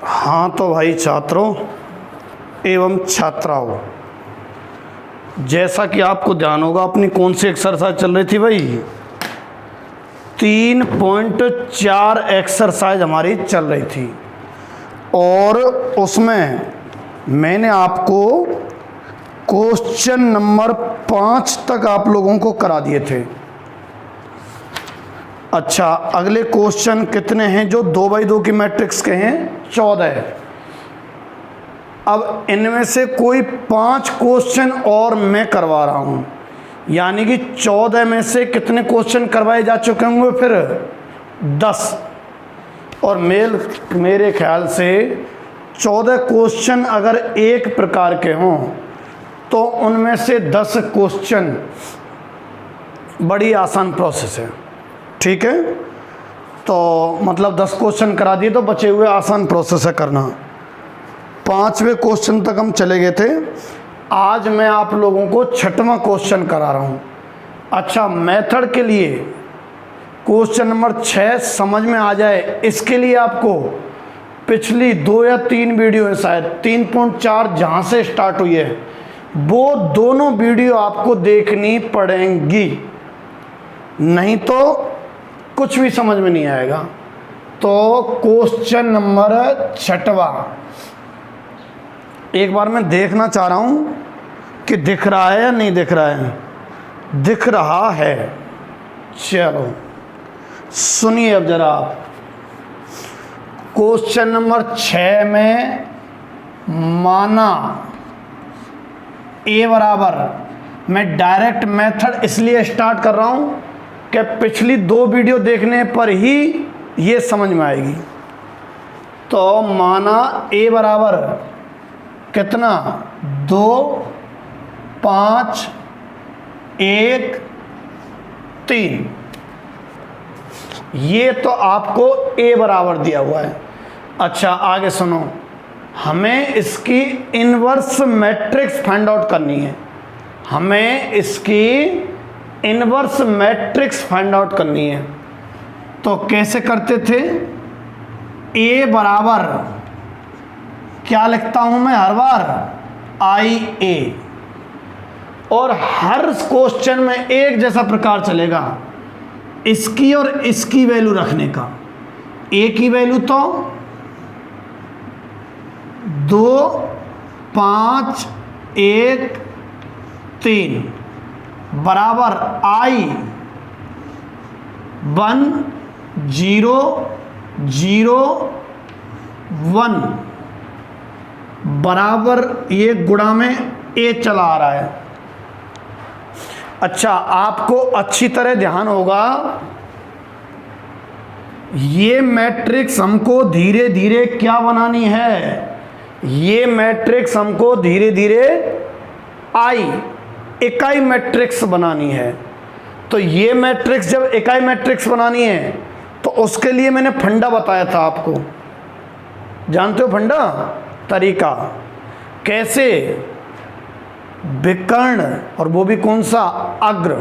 हाँ तो भाई छात्रों एवं छात्राओं, जैसा कि आपको ध्यान होगा अपनी कौन सी एक्सरसाइज चल रही थी भाई, 3.4 एक्सरसाइज हमारी चल रही थी और उसमें मैंने आपको क्वेश्चन नंबर 5 तक आप लोगों को करा दिए थे। अच्छा, अगले क्वेश्चन कितने हैं जो 2x2 की मैट्रिक्स के हैं? 14। अब इनमें से कोई 5 क्वेश्चन और मैं करवा रहा हूं, यानी कि 14 में से कितने क्वेश्चन करवाए जा चुके होंगे? फिर 10। और मेरे ख्याल से 14 क्वेश्चन अगर एक प्रकार के हों तो उनमें से 10 क्वेश्चन बड़ी आसान प्रोसेस है। ठीक है, तो मतलब 10 क्वेश्चन करा दिए तो बचे हुए आसान प्रोसेस है करना। 5वें क्वेश्चन तक हम चले गए थे। आज मैं आप लोगों को 6वां क्वेश्चन करा रहा हूँ। अच्छा, मेथड के लिए क्वेश्चन नंबर 6 समझ में आ जाए, इसके लिए आपको पिछली 2 या 3 वीडियो है, शायद 3.4 जहाँ से स्टार्ट हुई है, वो दोनों वीडियो आपको देखनी पड़ेंगी, नहीं तो कुछ भी समझ में नहीं आएगा। तो क्वेश्चन नंबर 6वां एक बार मैं देखना चाह रहा हूँ कि दिख रहा है या नहीं दिख रहा है। दिख रहा है, चलो सुनिए अब जरा आप। क्वेश्चन नंबर 6 में माना ए बराबर, मैं डायरेक्ट मेथड इसलिए स्टार्ट कर रहा हूँ कि पिछली 2 वीडियो देखने पर ही ये समझ में आएगी। तो माना ए बराबर कितना, 2, 5, 1, 3, ये तो आपको ए बराबर दिया हुआ है। अच्छा आगे सुनो, हमें इसकी इनवर्स मैट्रिक्स फाइंड आउट करनी है। हमें इसकी इनवर्स मैट्रिक्स फाइंड आउट करनी है। तो कैसे करते थे? ए बराबर क्या लिखता हूं मैं हर बार? IA। और हर क्वेश्चन में एक जैसा प्रकार चलेगा, इसकी और इसकी वैल्यू रखने का। ए की वैल्यू तो 2, 5, 1, 3 बराबर I 1, 0, 0, 1 बराबर ये गुणा में ए चला आ रहा है। अच्छा, आपको अच्छी तरह ध्यान होगा, ये मैट्रिक्स हमको धीरे धीरे क्या बनानी है? ये मैट्रिक्स हमको धीरे धीरे इकाई मैट्रिक्स बनानी है। तो ये मैट्रिक्स जब इकाई मैट्रिक्स बनानी है तो उसके लिए मैंने फंडा बताया था आपको, जानते हो फंडा? तरीका कैसे? विकर्ण, और वो भी कौन सा? अग्र।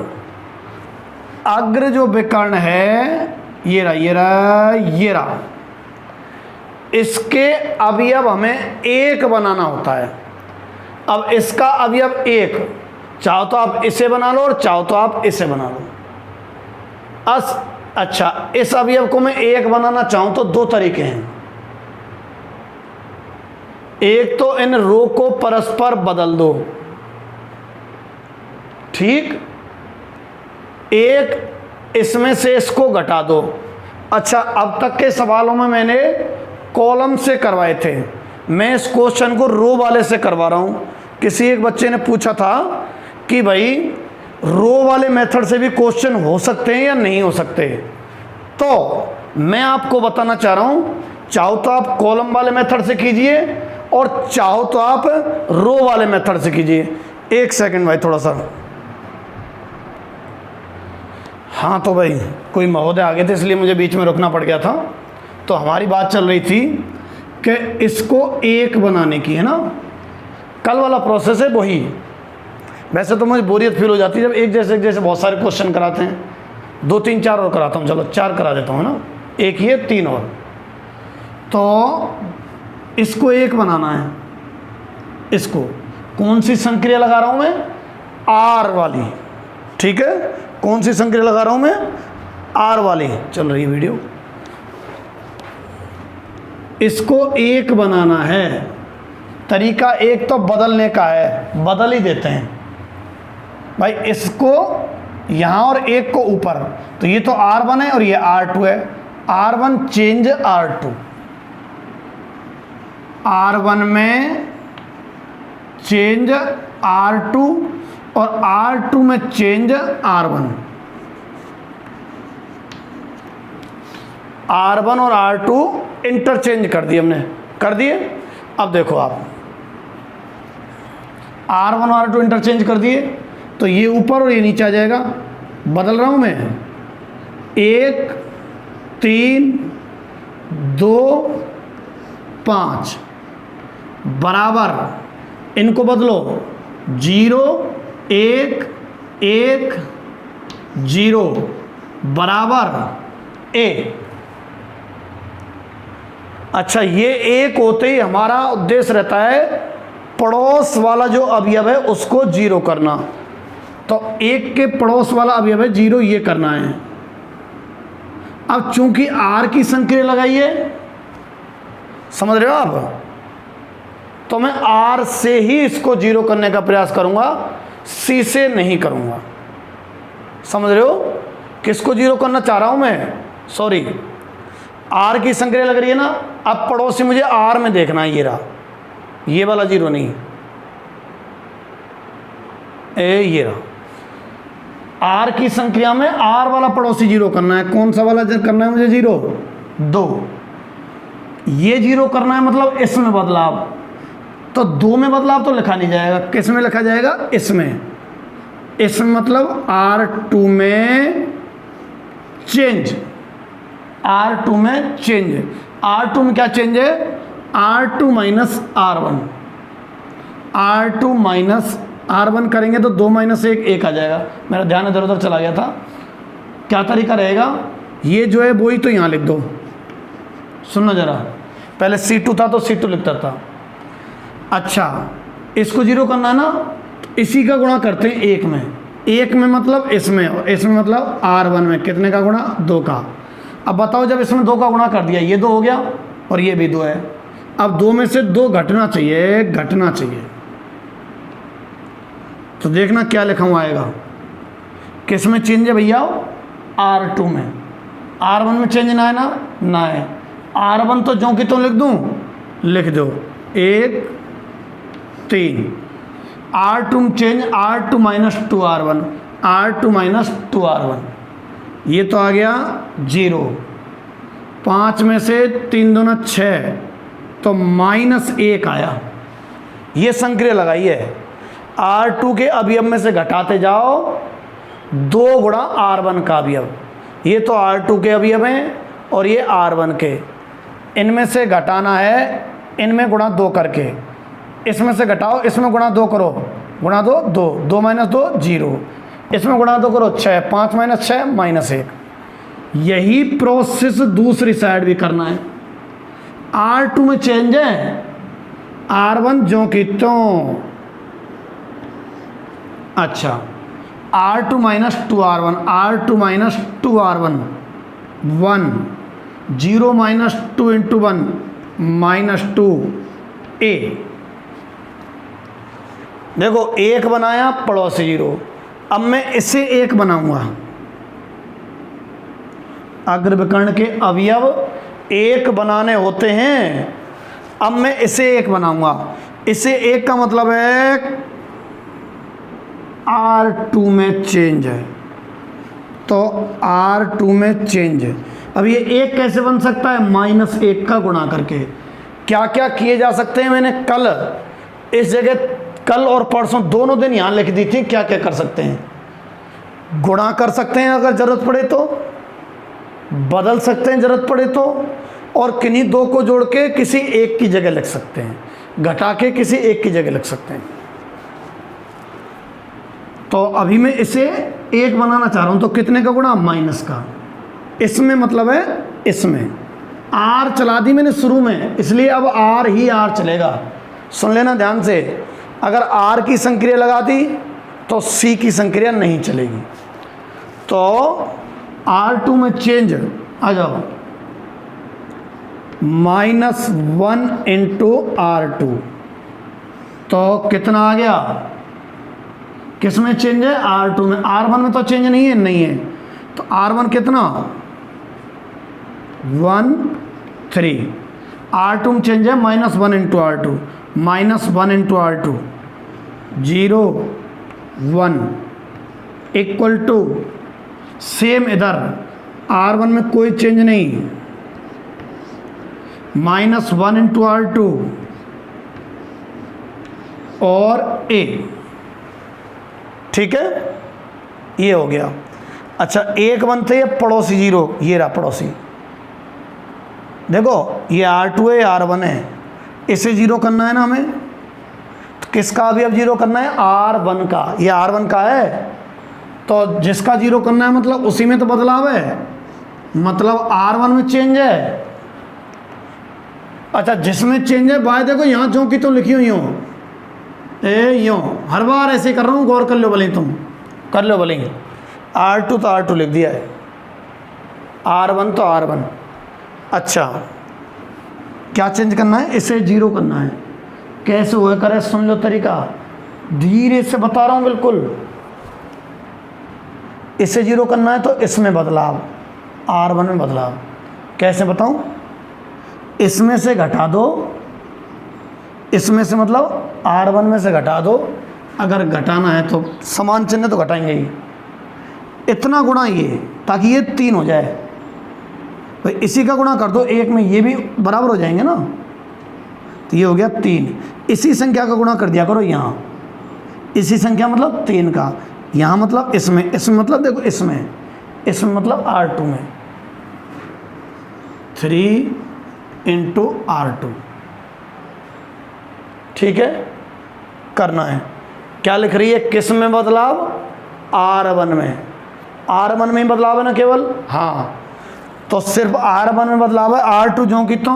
अग्र जो विकर्ण है, ये रहा, इसके अवयव हमें 1 बनाना होता है। अब इसका अवयव 1, चाहो तो आप इसे बना लो और चाहो तो आप इसे बना लो। अच्छा, इस अवयव को मैं 1 बनाना चाहूं तो 2 तरीके हैं। एक तो इन रो को परस्पर बदल दो, ठीक, एक इसमें से इसको घटा दो। अच्छा, अब तक के सवालों में मैंने कॉलम से करवाए थे, मैं इस क्वेश्चन को रो वाले से करवा रहा हूं। किसी एक बच्चे ने पूछा था कि भाई रो वाले मेथड से भी क्वेश्चन हो सकते हैं या नहीं हो सकते, तो मैं आपको बताना चाह रहा हूं, चाहो तो आप कॉलम वाले मेथड से कीजिए और चाहो तो आप रो वाले मेथड से कीजिए। एक सेकंड भाई, थोड़ा सा। हाँ तो भाई कोई महोदय आ गए थे इसलिए मुझे बीच में रुकना पड़ गया था। तो हमारी बात चल रही थी कि इसको 1 बनाने की, है ना, कल वाला प्रोसेस है वही। वैसे तो मुझे बोरियत फील हो जाती है जब एक जैसे बहुत सारे क्वेश्चन कराते हैं। 2 3 4 और कराता हूँ, चलो 4 करा देता हूँ ना, एक ये 3 और। तो इसको 1 बनाना है, इसको कौन सी संक्रिया लगा रहा हूँ मैं? आर वाली, ठीक है। कौन सी संक्रिया लगा रहा हूँ मैं? आर वाली। चल रही है वीडियो। इसको 1 बनाना है, तरीका एक तो बदलने का है, बदल ही देते हैं भाई। इसको यहाँ और 1 को ऊपर, तो ये तो R1 है और ये R2 है। R1 चेंज R2, R1 में चेंज R2 और R2 में चेंज R1। R1 और R2 इंटरचेंज कर दिए हमने, कर दिए। अब देखो आप, R1 और R2 इंटरचेंज कर दिए, तो ये ऊपर और ये नीचे आ जाएगा। बदल रहा हूं मैं, 1 3 2 5 बराबर, इनको बदलो 0 1 1 0 बराबर A। अच्छा, ये 1 होते ही हमारा उद्देश्य रहता है पड़ोस वाला जो अवयव है उसको 0 करना। तो 1 के पड़ोस वाला अवयव है 0, ये करना है। अब चूंकि R की संक्रिया लगाई है, समझ रहे हो आप, तो मैं R से ही इसको 0 करने का प्रयास करूंगा, C से नहीं करूंगा। समझ रहे हो किसको 0 करना चाह रहा हूं मैं? सॉरी, R की संक्रिया लग रही है ना। अब पड़ोसी मुझे R में देखना है, ये रहा, ये वाला 0 नहीं, ये रहा। R की संक्रिया में R वाला पड़ोसी 0 करना है। कौन सा वाला करना है मुझे 0? 2। ये 0 करना है, मतलब इसमें बदलाव। तो 2 में बदलाव तो लिखा नहीं जाएगा, किस में लिखा जाएगा? इसमें। इसमें मतलब R2 में चेंज, R2 में चेंज। R2 में क्या चेंज है? R2 minus R1, R2 minus R1 करेंगे तो 2 माइनस 1 1 आ जाएगा। मेरा ध्यान इधर उधर चला गया था। क्या तरीका रहेगा? ये जो है वही तो यहाँ लिख दो। सुनना जरा, पहले C2 था तो C2 लिखता था। अच्छा, इसको 0 करना है ना, तो इसी का गुणा करते हैं 1 में। 1 में मतलब इसमें, और इसमें मतलब R1 में। कितने का गुणा? 2 का। अब बताओ, जब इसमें 2 का गुणा कर दिया, ये 2 हो गया और ये भी 2 है। अब 2 में से 2 घटना चाहिए, घटना चाहिए। तो देखना क्या लिखा हुआ आएगा। किस में चेंज है भैया? R2 में। R1 में चेंज ना है ना? ना है। R1 तो जो कि तो लिख दूं, लिख दो 1 3। R2 में change R2 minus 2R1, R2 minus 2R1, ये तो आ गया 0। 5 में से 3 दूना 6, तो माइनस 1 आया। ये संक्रिया लगाई है। R2 के अवयव में से घटाते जाओ 2 गुणा R1 का अवयव। ये तो R2 के अवयव हैं और ये R1 के। इनमें से घटाना है, इनमें गुणा 2 करके। इसमें से घटाओ, इसमें गुणा 2 करो, गुणा 2 2, 2 माइनस 2 0। इसमें गुणा 2 करो 6, 5 माइनस 6 माइनस 1। यही प्रोसेस दूसरी साइड भी करना है। R2 में चेंज है, R1 जो कि त्यों। अच्छा, R2 minus 2R1, R2 minus 2R1 1, 0 minus 2 into 1 minus 2 A। देखो 1 बनाया, पड़ोसी 0। अब मैं इसे 1 बनाऊंगा। अग्रविकर्ण के अवयव 1 बनाने होते हैं। अब मैं इसे 1 बनाऊंगा। इसे 1 का मतलब है R2 में चेंज है, तो R2 में चेंज है। अब ये 1 कैसे बन सकता है? माइनस 1 का गुणा करके। क्या क्या किए जा सकते हैं, मैंने कल इस जगह, कल और परसों दोनों दिन यहाँ लिख दी थी। क्या क्या कर सकते हैं? गुणा कर सकते हैं अगर ज़रूरत पड़े तो, बदल सकते हैं ज़रूरत पड़े तो, और किन्हीं 2 को जोड़ के किसी 1 की जगह लिख सकते हैं, घटा के किसी 1 की जगह लिख सकते हैं। तो अभी मैं इसे 1 बनाना चाह रहा हूँ, तो कितने का गुणा? माइनस का। इसमें मतलब है इसमें आर चला दी मैंने शुरू में, इसलिए अब आर ही आर चलेगा। सुन लेना ध्यान से, अगर आर की संक्रिया लगा दी तो सी की संक्रिया नहीं चलेगी। तो R2 में चेंज आ जाओ, -1 इंटू R2, तो कितना आ गया? किस में चेंज है? R2 में। R1 में तो चेंज नहीं है, नहीं है। तो R1 कितना? 1 3। R2 में चेंज है -1 into R2, -1 into R2 0 1 equal to, same इधर R1 में कोई चेंज नहीं, -1 इंटू R2 और A। ठीक है, ये हो गया। अच्छा, 1 बनते ये पड़ोसी 0, ये रहा पड़ोसी। देखो ये R2 है, R1 है, इसे 0 करना है ना हमें। तो किसका अभी अब 0 करना है? R1 का। ये R1 का है, तो जिसका 0 करना है मतलब उसी में तो बदलाव है, मतलब R1 में चेंज है। अच्छा, जिसमें चेंज है भाई देखो यहाँ जो की तो लिखी हुई हूँ, यूँ हर बार ऐसे कर रहा हूँ, गौर कर लो भले, तुम कर लो भले। R2 तो R2 लिख दिया है, R1 तो R1। अच्छा, क्या चेंज करना है? इसे 0 करना है। कैसे हुआ करे, सुन लो तरीका, धीरे से बता रहा हूँ बिल्कुल। इसे 0 करना है तो इसमें बदलाव, R1 में बदलाव। कैसे बताऊँ? इसमें से घटा दो, इसमें से मतलब R1 में से घटा दो। अगर घटाना है तो समान चिन्ह तो घटाएंगे ही, इतना गुणा ये, ताकि ये 3 हो जाए। तो इसी का गुणा कर दो 1 में, ये भी बराबर हो जाएंगे ना। तो ये हो गया 3। इसी संख्या का गुणा कर दिया करो यहाँ, इसी संख्या मतलब 3 का, यहाँ मतलब इसमें, इसमें मतलब देखो इसमें, इसमें मतलब R2 में 3 इंटू R2। ठीक है, करना है। क्या लिख रही है? किस में बदलाव? R1 में। R1 में ही बदलाव है ना केवल? हाँ, तो सिर्फ R1 में बदलाव है। R2 जो की तो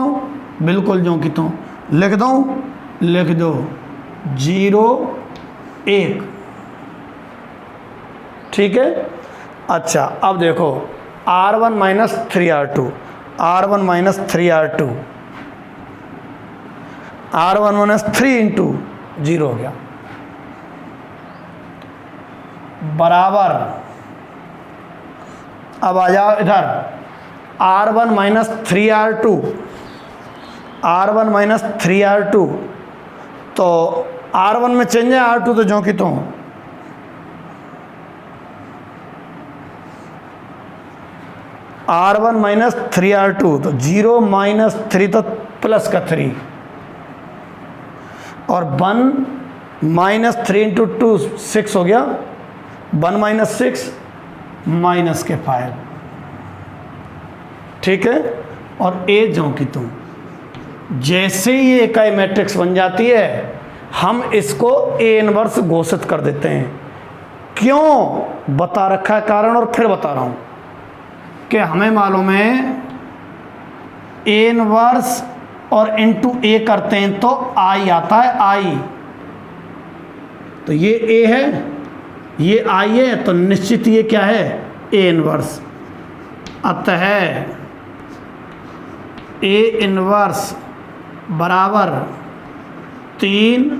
बिल्कुल जो की तो लिख दूँ, लिख दो 0 1। ठीक है। अच्छा, अब देखो R1 minus 3R2, R1 minus 3R2, R1 minus 3 into 0 हो गया, बराबर। अब आ जाओ इधर, R1 minus 3R2, R1 minus 3R2, तो R1 में चेंज है, R2 तो जो की तो। R1 माइनस 3R2, तो 0 माइनस 3 तो प्लस का 3, और 1 माइनस 3 इंटू 2 6 हो गया, 1 माइनस 6 माइनस के 5। ठीक है। और ए जो की तुम, जैसे ही ये इकाई मैट्रिक्स बन जाती है हम इसको ए इनवर्स घोषित कर देते हैं। क्यों बता रखा है कारण, और फिर बता रहा हूं कि हमें मालूम है ए इनवर्स और इनटू ए करते हैं तो आई आता है, आई। तो ये ए है, ये आई है, तो निश्चित ये क्या है? A inverse. अतः ए इनवर्स बराबर 3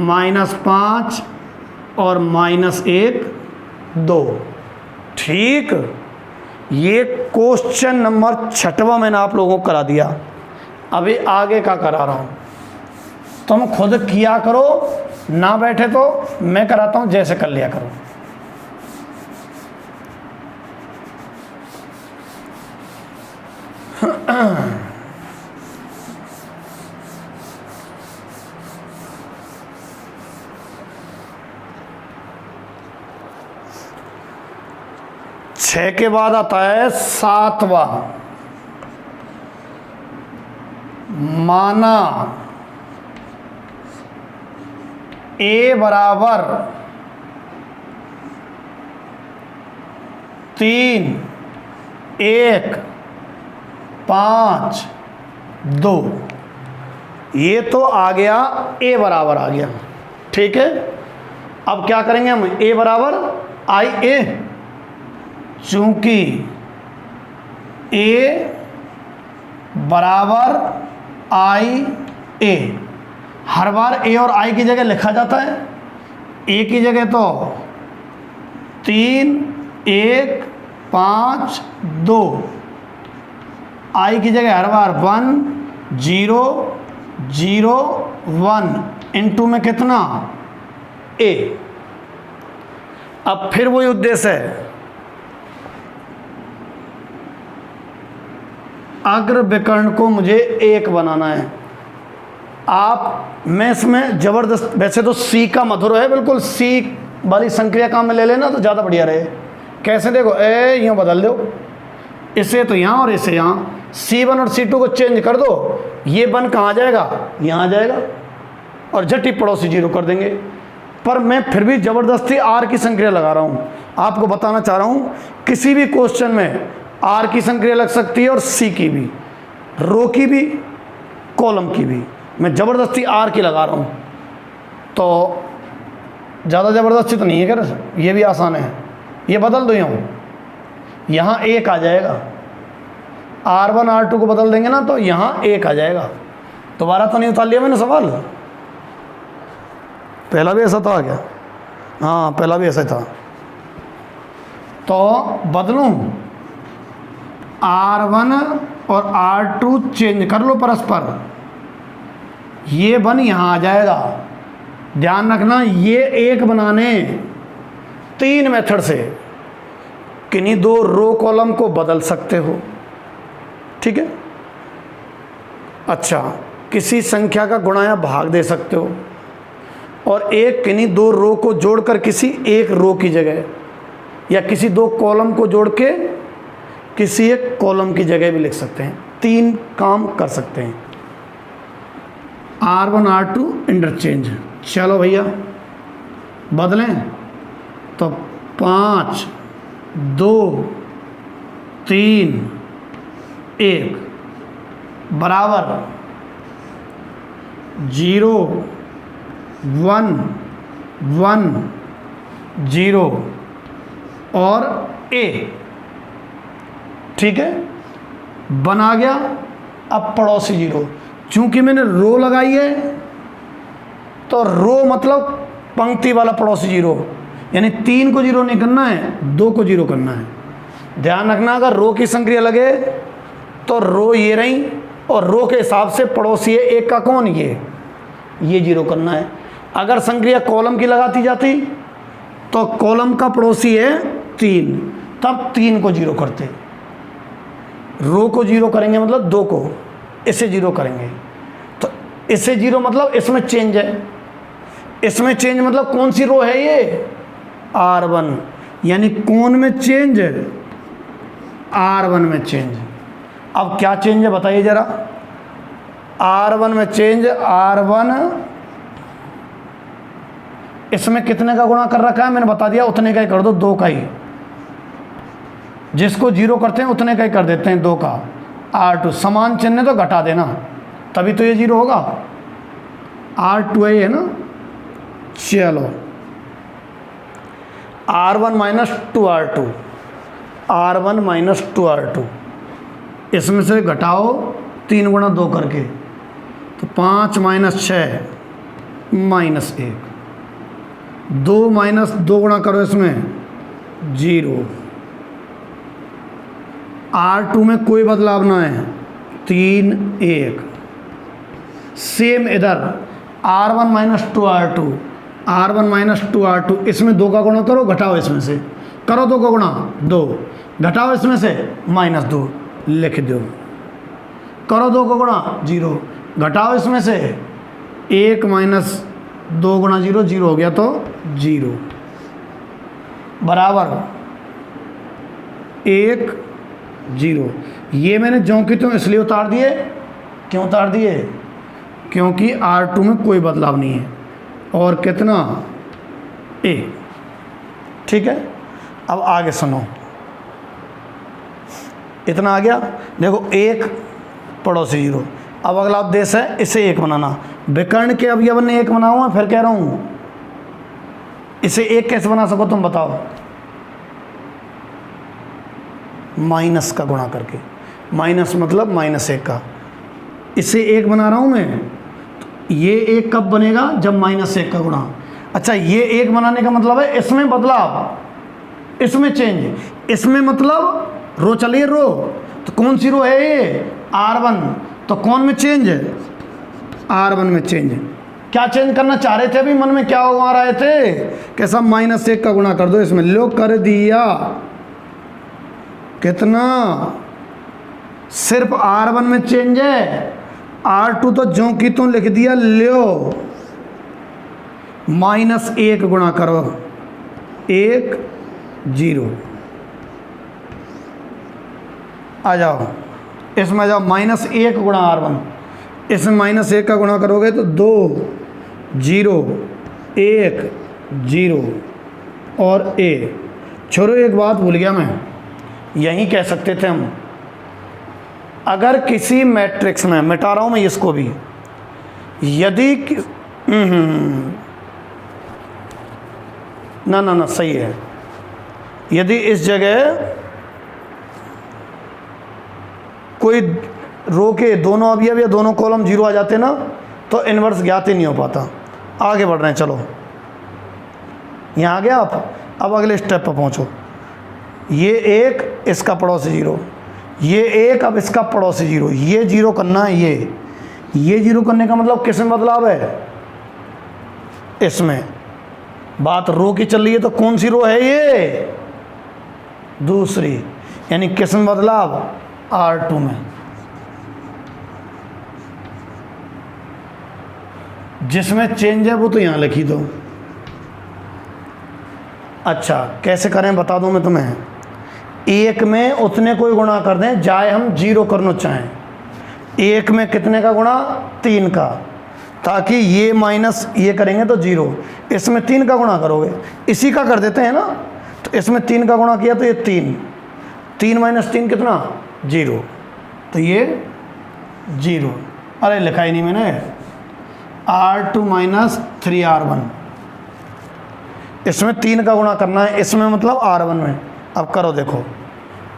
माइनस 5 और माइनस 1 2। ठीक, ये क्वेश्चन नंबर 6वां मैंने आप लोगों को करा दिया। अभी आगे का करा रहा हूं, तुम खुद किया करो, ना बैठे तो मैं कराता हूं, जैसे कर लिया करो। छह के बाद आता है 7वां, माना ए बराबर 3 1 5 2, ये तो आ गया ए बराबर आ गया। ठीक है, अब क्या करेंगे हम, ए बराबर आई ए, चूंकि ए बराबर आई ए, हर बार ए और आई की जगह लिखा जाता है। ए की जगह तो 3 1 5 2, आई की जगह हर बार 1 0 0 1 इनटू में कितना ए। अब फिर वही उद्देश्य है, अग्र विकर्ण को मुझे एक बनाना है। आप मैं इसमें जबरदस्त, वैसे तो सी का मधुर है, बिल्कुल सी वाली संक्रिया काम में ले लेना तो ज़्यादा बढ़िया रहे। कैसे, देखो ए यूँ बदल दो, इसे तो यहाँ और इसे यहाँ, C1 और C2 को चेंज कर दो, ये 1 कहाँ आ जाएगा, यहाँ आ जाएगा, और झट ही पड़ोसी 0 कर देंगे। पर मैं फिर भी ज़बरदस्ती R की संक्रिया लगा रहा हूँ, आपको बताना चाह रहा हूँ किसी भी क्वेश्चन में R की संक्रिया लग सकती है, और C की भी, रो की भी, कॉलम की भी। मैं ज़बरदस्ती R की लगा रहा हूँ, तो ज़्यादा ज़बरदस्ती तो नहीं है कर, ये भी आसान है। ये बदल दो, यहाँ 1 आ जाएगा, R1 R2 को बदल देंगे ना तो यहाँ 1 आ जाएगा। दोबारा तो नहीं उतार लिया मैंने सवाल, पहला भी ऐसा था क्या? हाँ पहला भी ऐसा था। तो बदलूँ, R1 और R2 चेंज कर लो परस्पर, ये 1 यहाँ आ जाएगा। ध्यान रखना, ये 1 बनाने 3 मेथड से किन्हीं 2 रो कॉलम को बदल सकते हो। ठीक है, अच्छा, किसी संख्या का गुणा या भाग दे सकते हो, और एक किन्हीं 2 रो को जोड़कर किसी एक रो की जगह, या किसी 2 कॉलम को जोड़ के किसी एक कॉलम की जगह भी लिख सकते हैं। 3 काम कर सकते हैं। R1 R2 इंटरचेंज, चलो भैया बदलें, तो 5 2 3 1 बराबर 0 1 1 0 और A। ठीक है, बना गया। अब पड़ोसी 0, चूंकि मैंने रो लगाई है तो रो मतलब पंक्ति वाला पड़ोसी 0, यानी 3 को 0 नहीं करना है, 2 को 0 करना है। ध्यान रखना, अगर रो की संक्रिया लगे तो रो ये रही, और रो के हिसाब से पड़ोसी है 1 का कौन, ये 0 करना है। अगर संक्रिया कॉलम की लगाती जाती तो कॉलम का पड़ोसी है 3, तब 3 को 0 करते। रो को 0 करेंगे मतलब 2 को, इसे 0 करेंगे तो इसे 0 मतलब इसमें चेंज है, इसमें चेंज मतलब कौन सी रो है ये, R1, यानी कौन में चेंज, R1 में चेंज। अब क्या चेंज है बताइए जरा, R1 में चेंज, R1 इसमें कितने का गुणा कर रखा है मैंने बता दिया, उतने का ही कर दो, 2 का ही। जिसको 0 करते हैं उतने का ही कर देते हैं, 2 का। R2 समान चिन्ह तो घटा देना, तभी तो ये 0 होगा। R2 है ना, चलो R1 minus 2R2, R1 minus 2R2, इसमें से घटाओ 3 गुणा 2 करके, तो 5 माइनस 6 माइनस 1, 2 माइनस 2 गुणा करो इसमें 0। R2 में कोई बदलाव ना है, 3 1। सेम इधर R1 minus 2R2, R1 minus 2R2, इसमें 2 का गुणा करो, घटाओ इसमें से, करो 2 का गुणा 2, घटाओ इसमें से माइनस 2, लिख दो, करो 2 का गुणा 0, घटाओ इसमें से 1 माइनस 2 गुणा 0, 0 हो गया तो 0 बराबर 1 0। ये मैंने ज्यों की त्यों इसलिए उतार दिए, क्यों उतार दिए, क्योंकि R2 में कोई बदलाव नहीं है, और कितना A। ठीक है, अब आगे सुनो, इतना आ गया। देखो 1 पड़ोसी 0। अब अगला उद्देश्य है इसे 1 बनाना। विकर्ण के अवयव ने 1 बना हुआ, फिर कह रहा हूँ इसे 1 कैसे बना सको तुम बताओ? माइनस का गुणा करके। माइनस मतलब -1 का। इसे 1 बना रहा हूँ मैं, तो ये 1 कब बनेगा? जब -1 का गुणा। अच्छा, ये 1 बनाने का मतलब है इसमें बदलाव, इसमें चेंज। इसमें मतलब रो चलिए रो, तो कौन सी रो है ये? R1। तो कौन में चेंज है? R1 में चेंज है। क्या चेंज करना चाह रहे थे अभी मन में, क्या आ रहे थे? कैसा? -1 का गुणा कर दो इसमें। लो कर दिया। कितना? सिर्फ R1 में चेंज है, R2 तो ज्यों की तो लिख दिया। लो -1 गुणा करो, 1 0। आ जाओ इसमें, जाओ -1 गुणा R1, इसमें -1 का गुणा करोगे तो 2 0 1 0 और A। छोड़ो, एक बात भूल गया मैं, यही कह सकते थे हम, अगर किसी मैट्रिक्स में, मिटा रहा हूं मैं इसको भी, यदि ना सही है, यदि इस जगह कोई रो के दोनों अवयव या दोनों कॉलम 0 आ जाते ना, तो इन्वर्स ज्ञात ही नहीं हो पाता। आगे बढ़ रहे हैं, चलो यहाँ आ गया आप। अब अगले स्टेप पर पहुँचो। ये 1 इसका पड़ोसी 0, ये 1 अब इसका पड़ोसी 0, ये 0 करना है। ये 0 करने का मतलब किस में बदलाव है? इसमें। बात रो की चल रही है तो कौन सी रो है ये? दूसरी। यानी किस में बदलाव? R2 में। जिसमें चेंज है वो तो यहाँ लिखी दो। अच्छा, कैसे करें बता दूं मैं तुम्हें। 1 में उतने कोई गुणा कर दें जाए हम 0 करना चाहें। 1 में कितने का गुणा? 3 का, ताकि ये माइनस ये करेंगे तो 0। इसमें 3 का गुणा करोगे, इसी का कर देते हैं ना, तो इसमें 3 का गुणा किया तो ये 3 - 3 कितना? 0। तो ये 0। अरे लिखा ही नहीं मैंने। R2 - 3R1। इसमें 3 का गुणा करना है, इसमें मतलब R1 में। अब करो, देखो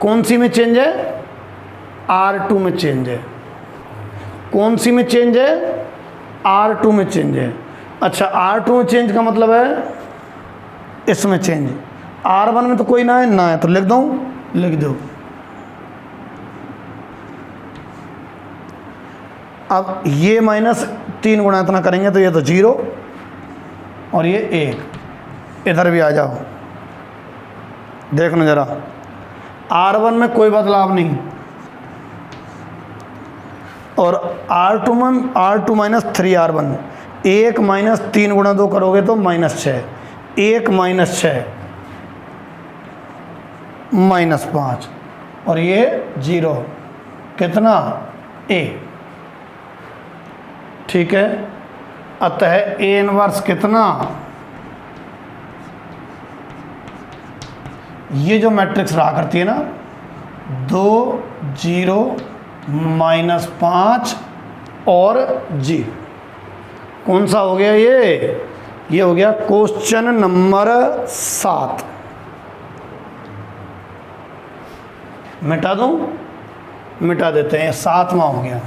कौन सी में चेंज है? R2 में चेंज है। कौन सी में चेंज है? R2 में चेंज है। अच्छा, R2 में चेंज का मतलब है इसमें चेंज। R1 में तो कोई ना है तो लिख दूँ? लिख दो। अब ये -3 गुणा इतना करेंगे तो ये तो 0 और ये 1। इधर भी आ जाओ, देखना जरा। R1 में कोई बदलाव नहीं, और R2 में R2 - 3R1। 1 - 3 गुणा 2 करोगे तो -6। 1 - 6 -5 और ये 0। कितना? A। ठीक है। अतः A इनवर्स कितना? ये जो मैट्रिक्स रहा करती है ना, 2 0 -5 और G, कौन सा हो गया ये हो गया क्वेश्चन नंबर 7। मिटा दूं? मिटा देते हैं, 7वां हो गया।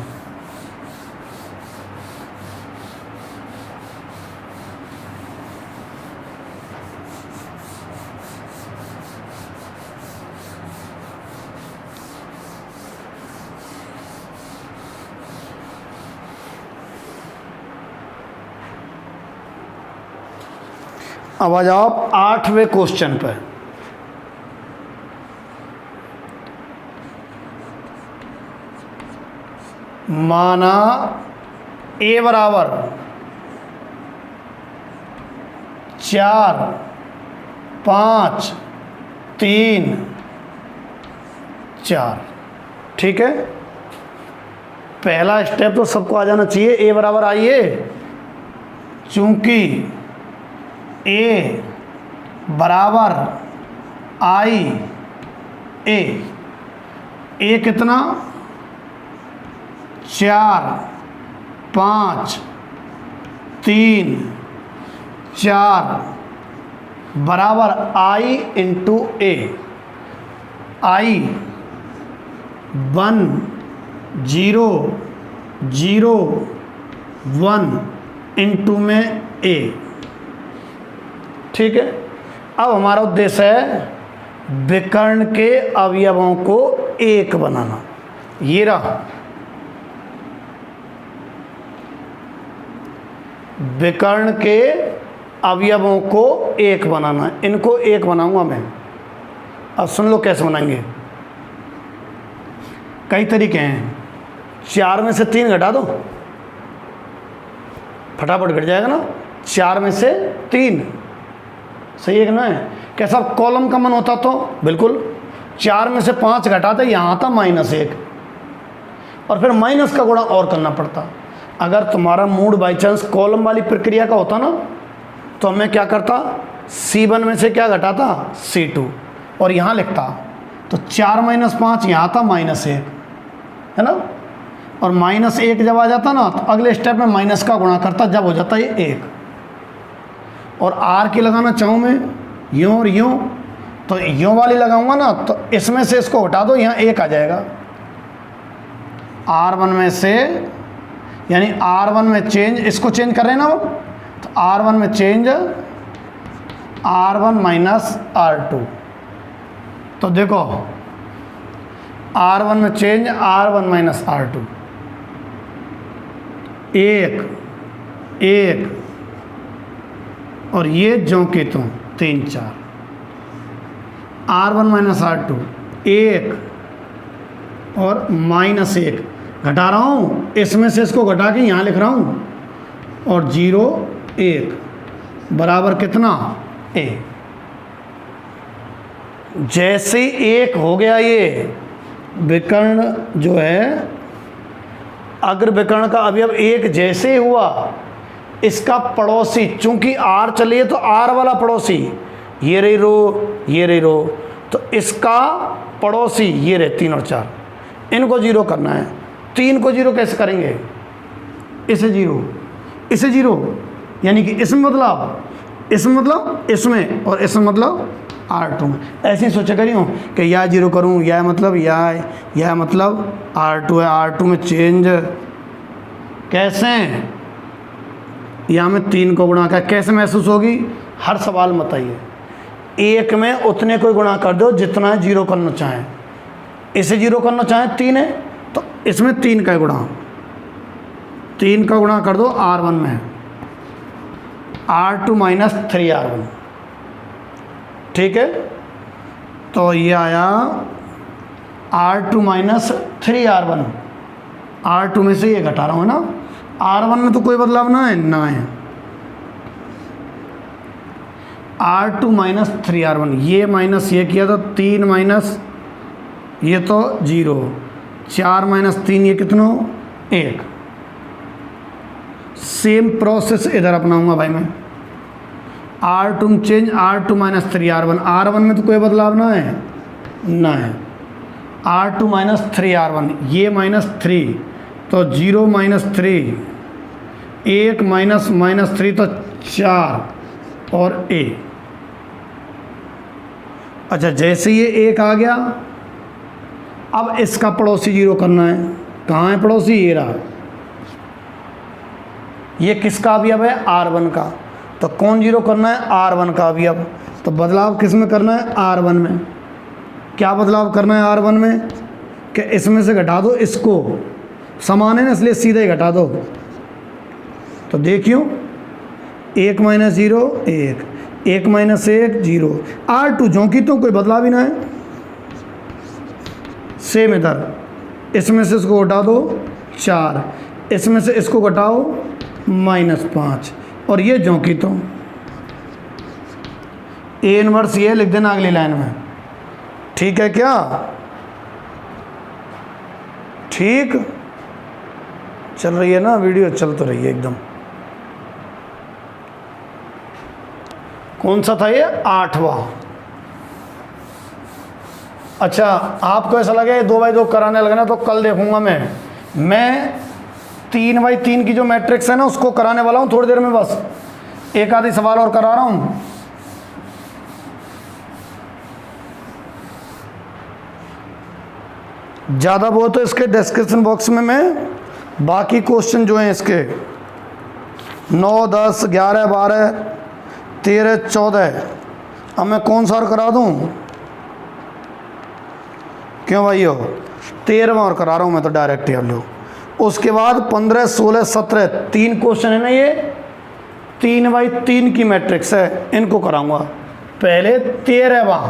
अब आ जाओ 8वें क्वेश्चन पर। माना A बराबर 4 5 3 4। ठीक है, पहला स्टेप तो सबको आ जाना चाहिए। A बराबर आइए, चूंकि A बराबर I A, ए कितना 4 5 3 4 बराबर आई इंटू ए। आई 1 0 0 1 इंटू में ए। ठीक है, अब हमारा उद्देश्य है विकर्ण के अवयवों को एक बनाना। ये रहा विकर्ण के अवयवों को एक बनाना, इनको एक बनाऊंगा मैं। अब सुन लो कैसे बनाएंगे। कई तरीके हैं। 4 में से 3 घटा दो, फटाफट घट जाएगा ना। 4 में से 3 सही है कि ना है? कैसा कॉलम का मन होता तो बिल्कुल 4 में से 5 घटाते, यहाँ आता -1 और फिर माइनस का गुणा और करना पड़ता। अगर तुम्हारा मूड बाई चांस कॉलम वाली प्रक्रिया का होता ना, तो मैं क्या करता, C1 में से क्या घटाता, C2 और यहाँ लिखता। तो 4 - 5 यहाँ आता -1 है ना, और -1 जब आ जाता ना तो अगले स्टेप में माइनस का गुणा करता, जब हो जाता ये 1। और R की लगाना चाहूँ मैं यूँ और यूँ, तो यूँ वाली लगाऊंगा ना तो इसमें से इसको हटा दो, यहाँ 1 आ जाएगा। R1 में से यानी R1 में चेंज, इसको चेंज कर रहे हैं ना वो, तो R1 में चेंज R1 - R2। तो देखो R1 में चेंज R1 - R2, 1 1 और ये ज्यों के त्यों 3 4। R1 - R2 1 और -1 घटा रहा हूँ, इसमें से इसको घटा के यहाँ लिख रहा हूँ, और 0 1 बराबर कितना a। जैसे 1 हो गया ये विकर्ण जो है, अग्र विकर्ण का अवयव 1 जैसे हुआ, इसका पड़ोसी, चूंकि R चलिए तो R वाला पड़ोसी ये रही रो, ये रही रो, तो इसका पड़ोसी ये रहे 3 और 4, इनको 0 करना है। 3 को 0 कैसे करेंगे, इसे 0 इसे 0, यानी कि इसमें मतलब इसमें और इसमें मतलब R2 में। ऐसे ही सोचा करियो कि यह 0 करूँ, यह मतलब यह मतलब R2 है, R2 में चेंज कैसे, यहाँ में 3 को गुणा कर, कैसे महसूस होगी, हर सवाल मत आइए। 1 में उतने को गुणा कर दो जितना 0 करना चाहें। इसे 0 करना चाहें 3 है तो इसमें 3 का गुणा, 3 का गुणा कर दो R1 में, R2 - 3R1। ठीक है, तो ये आया R2 - 3R1। R2 में से ये घटा रहा हूँ ना, R1 में तो कोई बदलाव ना है, R2 - 3R1, ये माइनस ये किया तो 3 माइनस ये तो 0, 4 - 3 ये कितना 1। सेम प्रोसेस इधर अपनाऊंगा भाई मैं। R2 में चेंज R2 - 3R1, R1 में तो कोई बदलाव ना है, R2 - 3R1 ये -3 तो 0 - 3, 1 -3 तो 4 और a। अच्छा, जैसे ये 1 आ गया, अब इसका पड़ोसी 0 करना है। कहाँ है पड़ोसी, ये रहा। ये किसका अवयव है, R1 का, तो कौन 0 करना है, R1 का अवयव। तो बदलाव किस में करना है, R1 में। क्या बदलाव करना है R1 में, कि इसमें से घटा दो, इसको समान है ना इसलिए सीधे ही घटा दो। तो देखियो 1 - 0 1, 1 - 1 0, R2 जो कि तो कोई बदलाव ही ना है। सेम इधर, इसमें से इसको घटा दो 4, इसमें से इसको घटाओ -5, और ये जो कि तो A इनवर्स ये लिख देना अगली लाइन में। ठीक है क्या, ठीक चल रही है ना वीडियो, चल तो रही है एकदम। कौन सा था ये, 8वां। अच्छा, आपको ऐसा लगे 2x2 कराने लगना तो कल देखूंगा मैं 3x3 की जो मैट्रिक्स है ना उसको कराने वाला हूँ थोड़ी देर में, बस एक आधी सवाल और करा रहा हूँ। ज़्यादा बहुत तो इसके डिस्क्रिप्शन बॉक्स में मैं बाकी क्वेश्चन जो हैं इसके 9, 10, 11, 12, 13, 14 अब मैं कौन सा और करा दूँ? क्यों भाइयों? 13वां और करा रहा हूँ मैं तो डायरेक्ट ही। अब लो, उसके बाद 15, 16, 17 3 क्वेश्चन है ना, ये 3x3 की मैट्रिक्स है, इनको कराऊंगा। पहले 13वां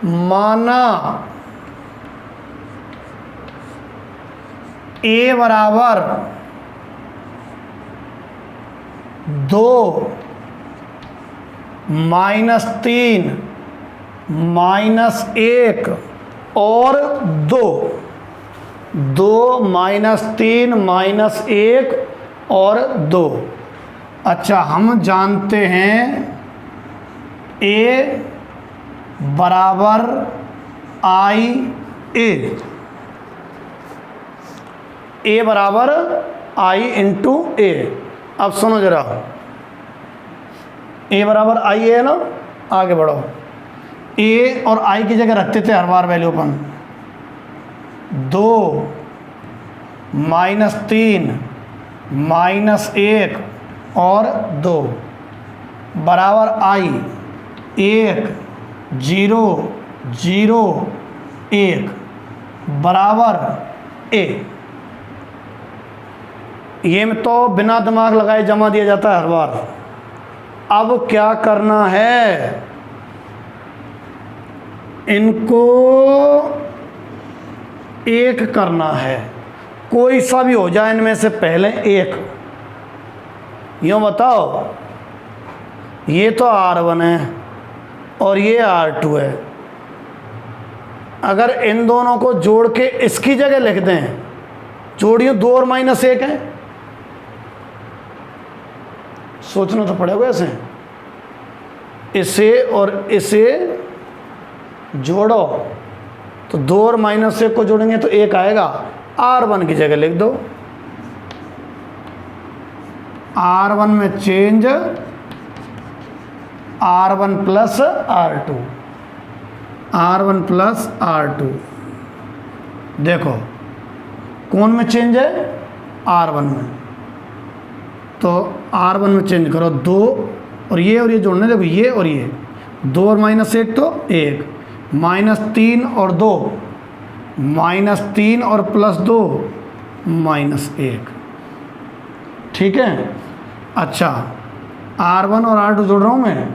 माना a बराबर 2 -3 -1 और 2 -3 -1 और 2। अच्छा, हम जानते हैं a बराबर a बराबर i इंटू a। अब सुनो जरा, a बराबर i है ना, आगे बढ़ो। a और i की जगह रखते थे हर बार वैल्यू अपन 2 -3 -1 और 2 बराबर i 1 0 0 1 बराबर a। ये में तो बिना दिमाग लगाए जमा दिया जाता है हर बार। अब क्या करना है, इनको एक करना है, कोई सा भी हो जाए इनमें से पहले एक। यूँ बताओ, ये तो R1 है और ये R2 है, अगर इन दोनों को जोड़ के इसकी जगह लिख दें, जोड़ियों 2 और -1 है, सोचना तो पड़ेगा ऐसे। इसे और इसे जोड़ो तो 2 और -1 को जोड़ेंगे तो 1 आएगा। R1 की जगह लिख दो, R1 में change R1 plus R2, R1 plus R2। देखो कौन में चेंज है? R1 में। तो R1 में चेंज करो 2 और ये जोड़ने, देखो ये और ये 2 और -1 तो 1, -3 और 2 -3 और +2 -1। ठीक है। अच्छा, R1 और R2 जोड़ रहा हूँ मैं,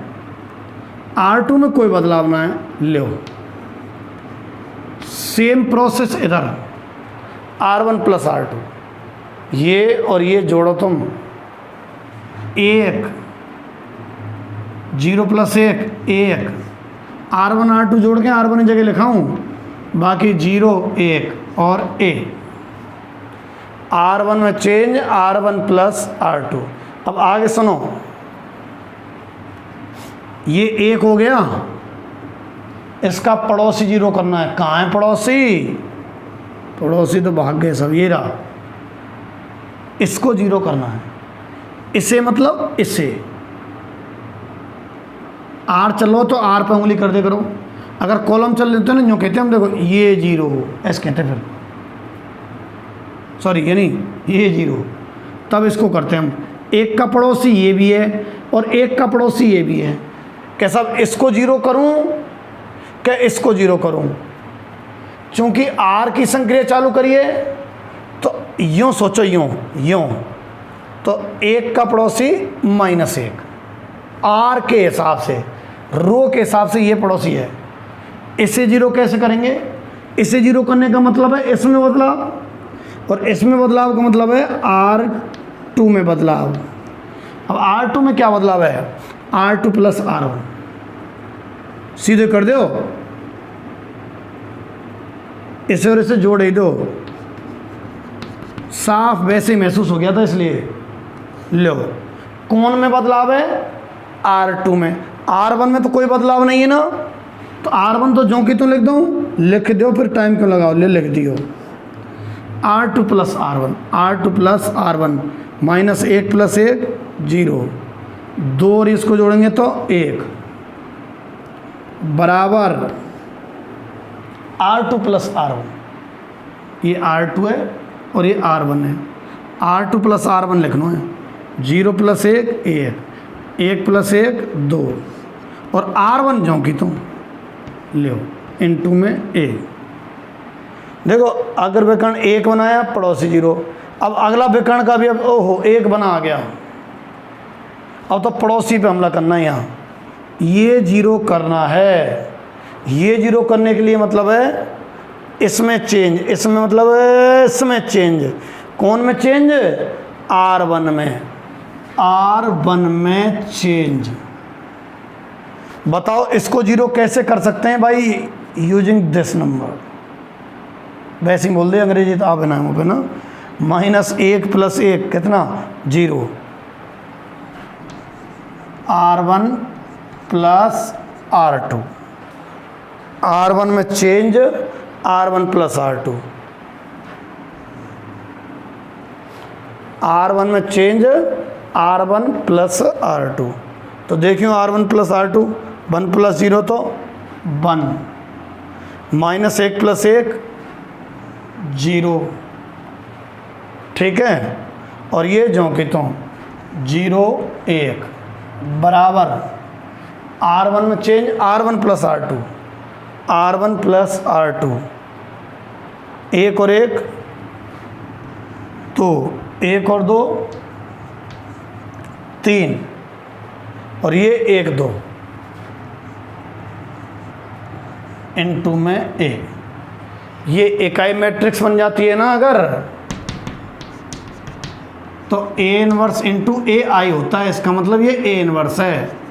R2 में कोई बदलाव ना है, लो सेम प्रोसेस इधर R1 प्लस R2, ये और ये जोड़ो तुम 1 0 + 1 R1 R2 जोड़ के R1 की जगह लिखा हूँ, बाकी 0 1 और a। R1 में चेंज R1 प्लस R2। अब आगे सुनो, ये 1 हो गया, इसका पड़ोसी 0 करना है। कहाँ है पड़ोसी? पड़ोसी तो भाग गए सब, ये रहा। इसको 0 करना है, इसे मतलब इसे। R चलो तो R पे उंगली कर दे करो। अगर कॉलम चल लेते हैं ना, यूँ कहते हैं हम, देखो ये 0 ऐसे कहते हैं, फिर सॉरी ये नहीं, ये 0, तब इसको करते हैं हम। एक का पड़ोसी ये भी है और एक का पड़ोसी ये भी है। कैसा, इसको 0 करूं क्या इसको 0 करूं? चूंकि R की संक्रिया चालू करिए तो यूं सोचो, यूं तो एक का पड़ोसी -1 R के हिसाब से, रो के हिसाब से ये पड़ोसी है। इसे 0 कैसे करेंगे? इसे 0 करने का मतलब है इसमें बदलाव, और इसमें बदलाव का मतलब है R2 में बदलाव। अब R2 में क्या बदलाव है? R2 प्लस R1, सीधे कर दो, इसे और इसे जोड़ ही दो। साफ वैसे महसूस हो गया था, इसलिए लो कौन में बदलाव है? R2 में। R1 में तो कोई बदलाव नहीं है ना, तो R1 तो जो कि तो लिख दूँ, लिख दो, फिर टाइम क्यों लगाओ, लिख दियो। R2 plus R1, R2 plus R1 minus 1 plus 1 0, 2 और इसको जोड़ेंगे तो 1 बराबर R2 प्लस R1। ये R2 है और ये R1 है। R2 प्लस R1 लिखना है, 0 प्लस 1 1, 1 प्लस 1 2, और R1 जो कि तुम लो इनटू में 1। देखो अगर विकर्ण 1 बनाया, पड़ोसी 0। अब अगला विकर्ण का भी अब ओहो 1 बना आ गया, अब तो पड़ोसी पे हमला करना है। यहाँ ये 0 करना है, ये 0 करने के लिए मतलब है इसमें चेंज, इसमें मतलब है इसमें चेंज। कौन में चेंज? R1 में, R1 में चेंज। बताओ इसको 0 कैसे कर सकते हैं भाई? Using this number. वैसे ही बोल दे, अंग्रेजी तो आप बनाए पे ना। माइनस 1 प्लस 1 कितना? 0। R1 प्लस R2, R1 में change, R1 plus R2, R1 में चेंज, R1 प्लस R2। तो देखियो R1 प्लस R2, 1 प्लस 0 तो 1, माइनस 1 प्लस 1 0, ठीक है। और ये जो कि तो 0 1 बराबर R1 में change, R1 plus R2, R1 plus R2, 1 और 1 तो 1 और 2 3, और ये 1 2 इनटू में A। ये इकाई मैट्रिक्स बन जाती है ना अगर, तो A इनवर्स इंटू AI होता है। इसका मतलब ये A इनवर्स है।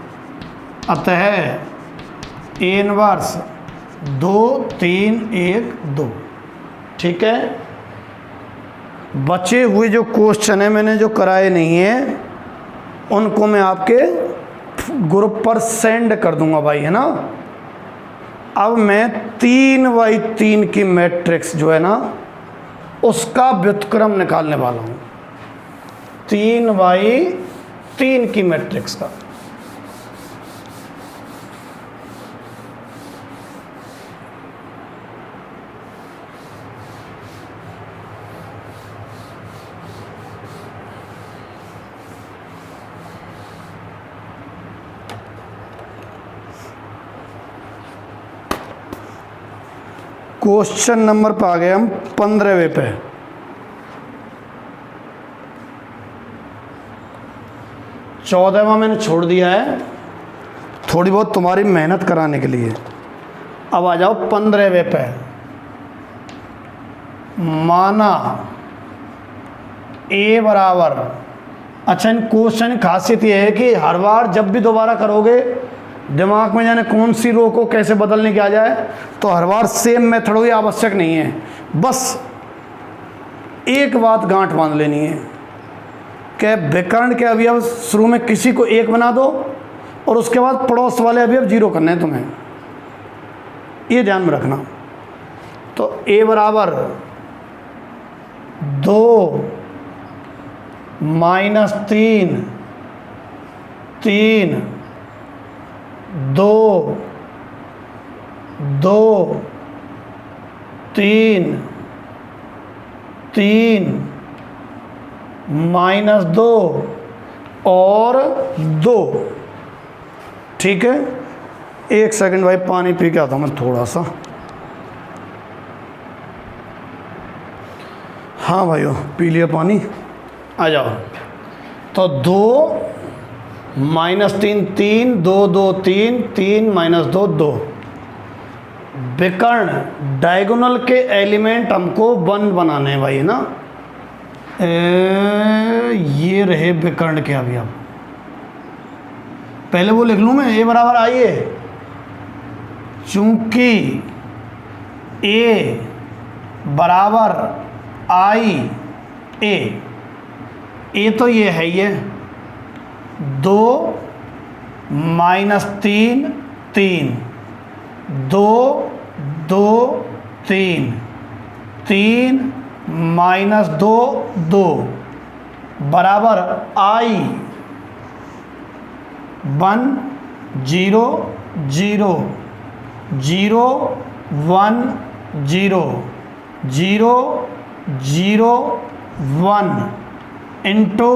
अतः A इनवर्स 2 3 1 2, ठीक है। बचे हुए जो क्वेश्चन है मैंने जो कराए नहीं है, उनको मैं आपके ग्रुप पर सेंड कर दूंगा भाई, है ना। अब मैं 3x3 की मैट्रिक्स जो है ना, उसका व्युत्क्रम निकालने वाला हूँ। 3x3 की मैट्रिक्स का। क्वेश्चन नंबर पे आ गए हम 15वें पे। चौदहवां मैंने छोड़ दिया है थोड़ी बहुत तुम्हारी मेहनत कराने के लिए। अब आ जाओ 15वें पे। माना A बराबर, अच्छा इन क्वेश्चन की खासियत ये है कि हर बार जब भी दोबारा करोगे दिमाग में जाने कौन सी रो को कैसे बदलने की आ जाए, तो हर बार सेम मेथड हो, ये आवश्यक नहीं है। बस एक बात गांठ बांध लेनी है कि विकर्ण के अवयव शुरू में किसी को 1 बना दो और उसके बाद पड़ोस वाले अवयव 0 करने हैं तुम्हें, ये ध्यान में रखना। तो A बराबर 2 माइनस 3 3 2 2 3 3 माइनस 2 और 2, ठीक है। 1 सेकंड भाई पानी पी के आता हूँ मैं थोड़ा सा। हाँ भाइयों पी लिया पानी, आ जाओ। तो 2 माइनस 3 3 2 2 3 3 माइनस 2 2। विकर्ण डायगोनल के एलिमेंट हमको 1 बनाने हैं भाई, है ना। ये रहे विकर्ण के अवयव। पहले वो लिख लूँ मैं, A बराबर आइए, चूंकि A बराबर I A, A तो ये है, ये 2 माइनस 3 3, 2 2 3, 3 माइनस 2 2 बराबर आई 1 0 0 0 1 0 0 0 1 इंटू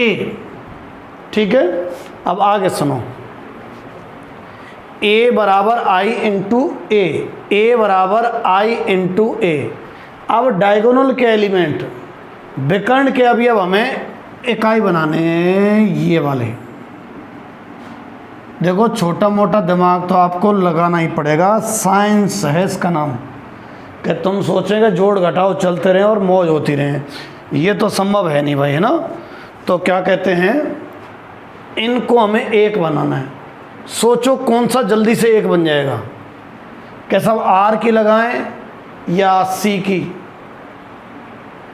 ए। ठीक है, अब आगे सुनो, a बराबर आई इंटू ए बराबर आई इंटू ए। अब डायगोनल के एलिमेंट विकर्ण के अवयव हमें इकाई बनाने हैं, ये वाले। देखो छोटा मोटा दिमाग तो आपको लगाना ही पड़ेगा, साइंस है इसका नाम। कि तुम सोचेंगे जोड़ घटाओ चलते रहें और मौज होती रहें, ये तो संभव है नहीं भाई, है ना। तो क्या कहते हैं, इनको हमें एक बनाना है। सोचो कौन सा जल्दी से एक बन जाएगा। क्या सब आर की लगाएं या सी की?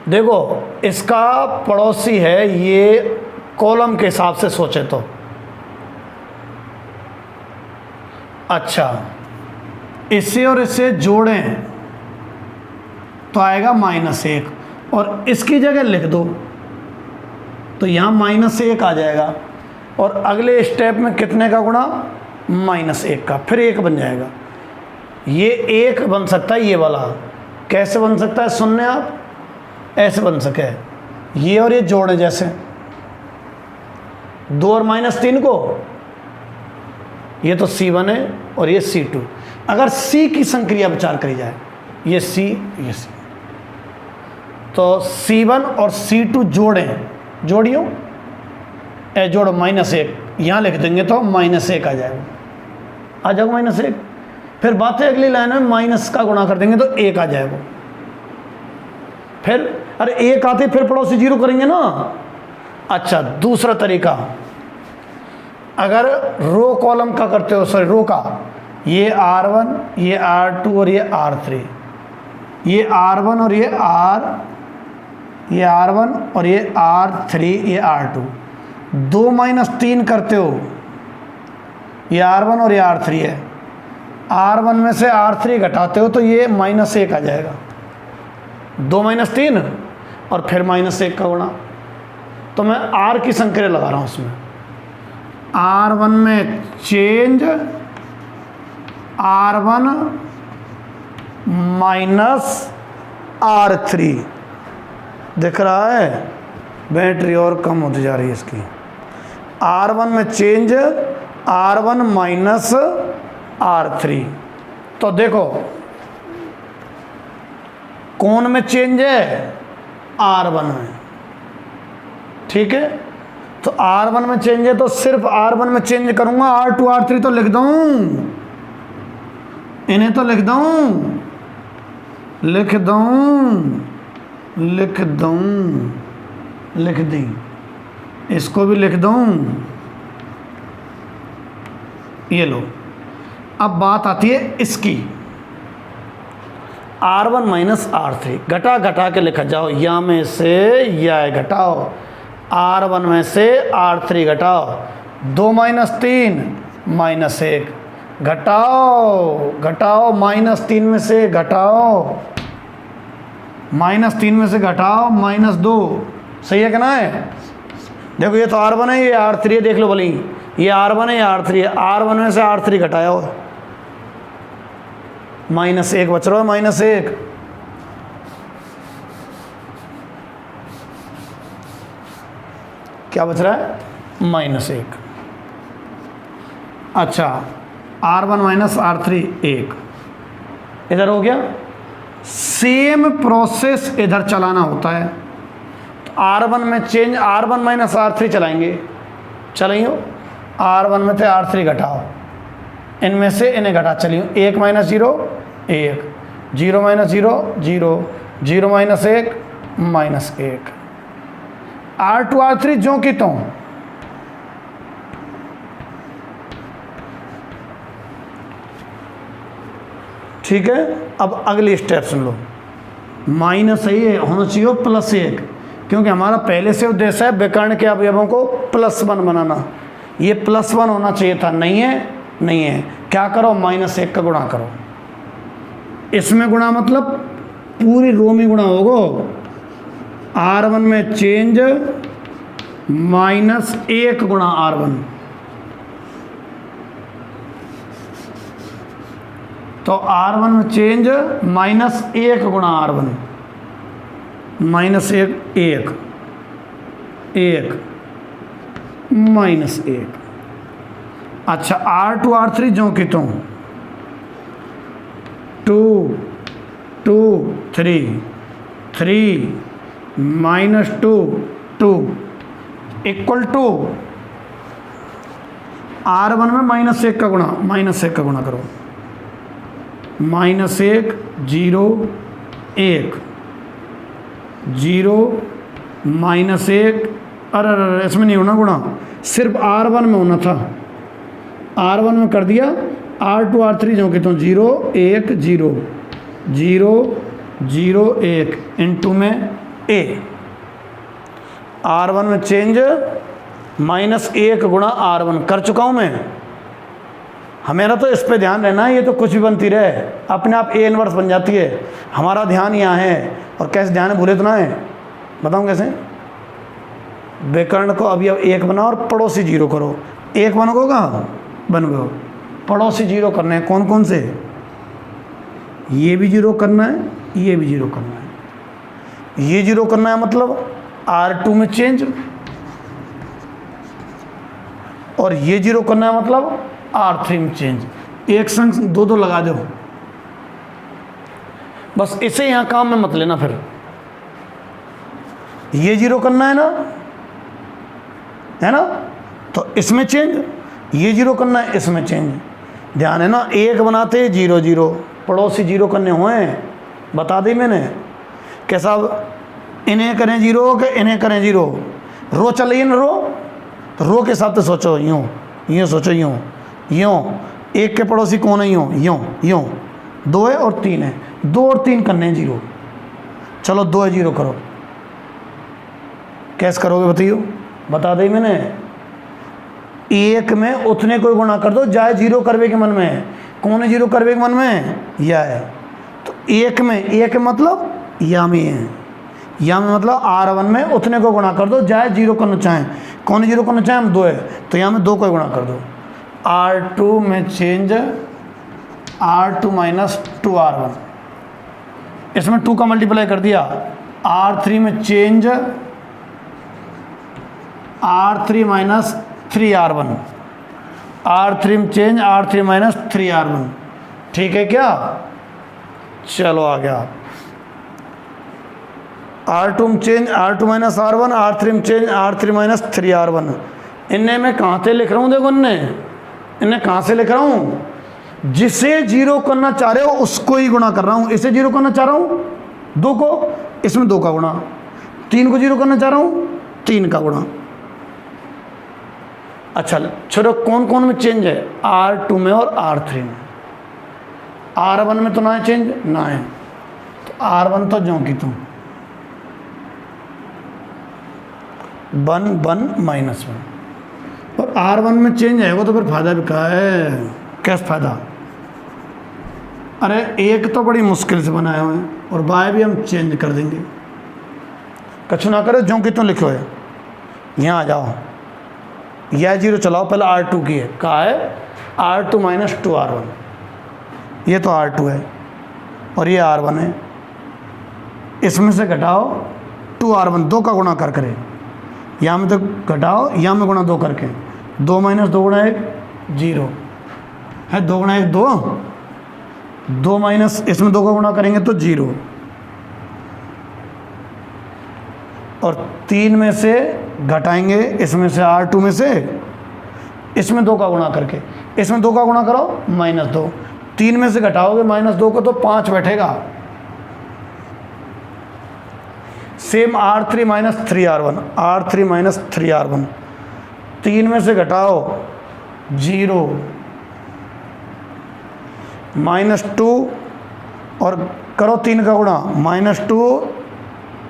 देखो इसका पड़ोसी है, ये कॉलम के हिसाब से सोचे तो अच्छा, इसे और इसे जोड़ें तो आएगा -1, और इसकी जगह लिख दो तो यहाँ -1 आ जाएगा, और अगले स्टेप में कितने का गुणा? -1 का, फिर 1 बन जाएगा। ये 1 बन सकता है, ये वाला कैसे बन सकता है? सुनने आप, ऐसे बन सके, ये और ये जोड़े जैसे 2 और -3 को, ये तो C1 है और ये C2। अगर C की संक्रिया विचार करी जाए, ये C ये C, तो C1 और C2 जोड़ें, जोड़ियो जोड़ो -1, यहाँ लिख देंगे तो -1 आ जाएगा, आ जाओ -1। फिर बातें अगली लाइन में माइनस का गुणा कर देंगे तो 1 आ जाएगा। फिर अरे 1 आते फिर पड़ोसी 0 करेंगे ना। अच्छा दूसरा तरीका, अगर रो कॉलम का करते हो, सॉरी रो का, ये R1 ये R2 और ये R3, ये R1 और ये R1 और ये R3 ये R2, 2 - 3 करते हो, ये R1 और ये R3 है, R1 में से R3 घटाते हो तो ये -1 आ जाएगा। 2 - 3 और फिर -1 का गुणा। तो मैं R की संक्रिया लगा रहा हूँ उसमें, R1 में चेंज R1 -R3 दिख रहा है, बैटरी और कम होती जा रही है इसकी। R1 में चेंज R1 -R3, तो देखो कौन में चेंज है? R1 में। ठीक है, तो R1 में चेंज है तो सिर्फ R1 में चेंज करूंगा, R2 R3 तो लिख दूं, इन्हें तो लिख दूं, लिख दी, इसको भी लिख दूं, ये लो। अब बात आती है इसकी, R1 -R3 घटा के लिखा जाओ, या में से या घटाओ, R1 में से R3 घटाओ, 2 - 3 -1 घटाओ, -3 में से घटाओ, -3 में से घटाओ -2, सही है कि ना है? देखो ये तो R1 है, ये R3 है, देख लो भली, ये R1 है, ये R3 है, R1 में से R3 घटाया हो, -1 बच रहा है, -1। क्या बच रहा है? -1। अच्छा R1 -R3 1 इधर हो गया। सेम प्रोसेस इधर चलाना होता है, तो R1 में चेंज R1 -R3 चलाएंगे, चलिए R1 में से R3 घटाओ, इनमें से इन्हें घटा चलिए, 1 - 0 1, 0 - 0 0, 0 - 1 -1, R2 R3 जो की तो ठीक है। अब अगली स्टेप सुन लो, माइनस है ये होना चाहिए +1, क्योंकि हमारा पहले से उद्देश्य है विकर्ण के अवयवों को +1 बनाना। ये +1 होना चाहिए था, नहीं है, नहीं है। क्या करो, -1 का गुणा करो। इसमें गुणा मतलब पूरी रो में गुणा होगा। R1 में चेंज -1 गुणा R1, तो R1 में चेंज -1 गुणा R1, -1 1 1 -1। अच्छा, R2 R3 जो कि तुम 2 2 3 3 -2 2 इक्वल टू R1 में -1 का गुणा, -1 का गुणा करो। -1 0 1 0 -1, अरे इसमें नहीं होना गुणा, सिर्फ R1 में होना था। R1 में कर दिया, R2 R3 जो कि तुम 0 1 0 0 0 1 इंटू में A। R1 में चेंज -1 गुणा R1 कर चुका हूं मैं। हमेरा तो इस पे ध्यान रहना है, ये तो कुछ भी बनती रहे, अपने आप A इनवर्स बन जाती है। हमारा ध्यान यहाँ है। और कैसे ध्यान है, भूले तो ना है, बताऊँ कैसे। विकर्ण को अभी अब 1 बनाओ और पड़ोसी 0 करो। 1 बनोगे कहाँ बन गए, पड़ोसी 0 करने हैं। कौन कौन से, ये भी 0 करना है, ये भी 0 करना है। ये 0 करना है मतलब R2 में चेंज, और ये 0 करना है मतलब R3 में चेंज। एक संग 2 लगा दो, बस इसे यहां काम में मत लेना। फिर ये 0 करना है ना, तो इसमें चेंज, ये 0 करना है, इसमें चेंज। ध्यान है ना, 1 बनाते 0 0, पड़ोसी 0 करने हुए हैं, बता दी मैंने। कैसा, इन्हें करें 0 के इन्हें करें 0, रो चल रही है ना, रो के हिसाब से सोचो, यूँ सोचो, यूँ 1 के पड़ोसी कौन है, यूँ 2 है और 3 है, 2 और 3 करने हैं 0। चलो 2 है 0 करो, कैसे करोगे बताइयो, बता दी मैंने। 1 में उतने कोई गुणा कर दो जाए 0 करवे के मन में। कौन है 0 करवे के मन में, यह है। तो 1 में, 1 मतलब या में है, या में मतलब R1 में उतने को गुणा कर दो जाए 0 करना चाहें। कौन 0 करना चाहें, हम 2 है, तो यहाँ में 2 को गुणा कर दो। R2 में चेंज R2 - 2R1, इसमें 2 का मल्टीप्लाई कर दिया। R3 में चेंज R3 - 3R1, R3 में चेंज R3 - 3R1। ठीक है क्या, चलो आ गया। R2 में चेंज R2 - R1, R3 में चेंज R3 - 3R1। इन्हें मैं कहाँ से लिख रहा हूँ, देखो इन्हें कहाँ से लिख रहा हूँ, जिसे 0 करना चाह रहे हो उसको ही गुणा कर रहा हूँ। इसे 0 करना चाह रहा हूँ 2 को, इसमें 2 का गुणा। 3 को 0 करना चाह रहा हूँ 3 का गुणा। अच्छा छोड़ो, कौन कौन में चेंज है, R2 में और R3 में। R1 में तो ना है चेंज, ना है, तो R1 तो जो कि तुम 1 1 -1, और R1 में चेंज है वो, तो फिर फायदा भी कहा है। कैसे फायदा, अरे 1 तो बड़ी मुश्किल से बनाए हुए हैं, और बाय भी हम चेंज कर देंगे। कछु ना करो, जो कि तुम लिखो है, यहाँ आ जाओ, यह 0 चलाओ, पहले R2 की है, कहा है R2 - 2R1। ये तो R2 है और ये R1 है, इसमें से घटाओ 2R1, 2 का गुणा कर करे, यहाँ में तो घटाओ, यहाँ में गुणा 2 करके, 2 - 2 गुणा 1 0 है, 2 गुणा 1 2, 2 माइनस इसमें 2 का गुणा करेंगे तो 0, और 3 में से घटाएंगे इसमें से R2 में से, इसमें 2 का गुणा करके, इसमें 2 का गुणा करो -2, 3 में से घटाओगे -2 को तो 5 बैठेगा। Same R3 - 3R1, R3 - 3R1, 3 में से घटाओ 0, -2 और करो 3 का गुणा, -2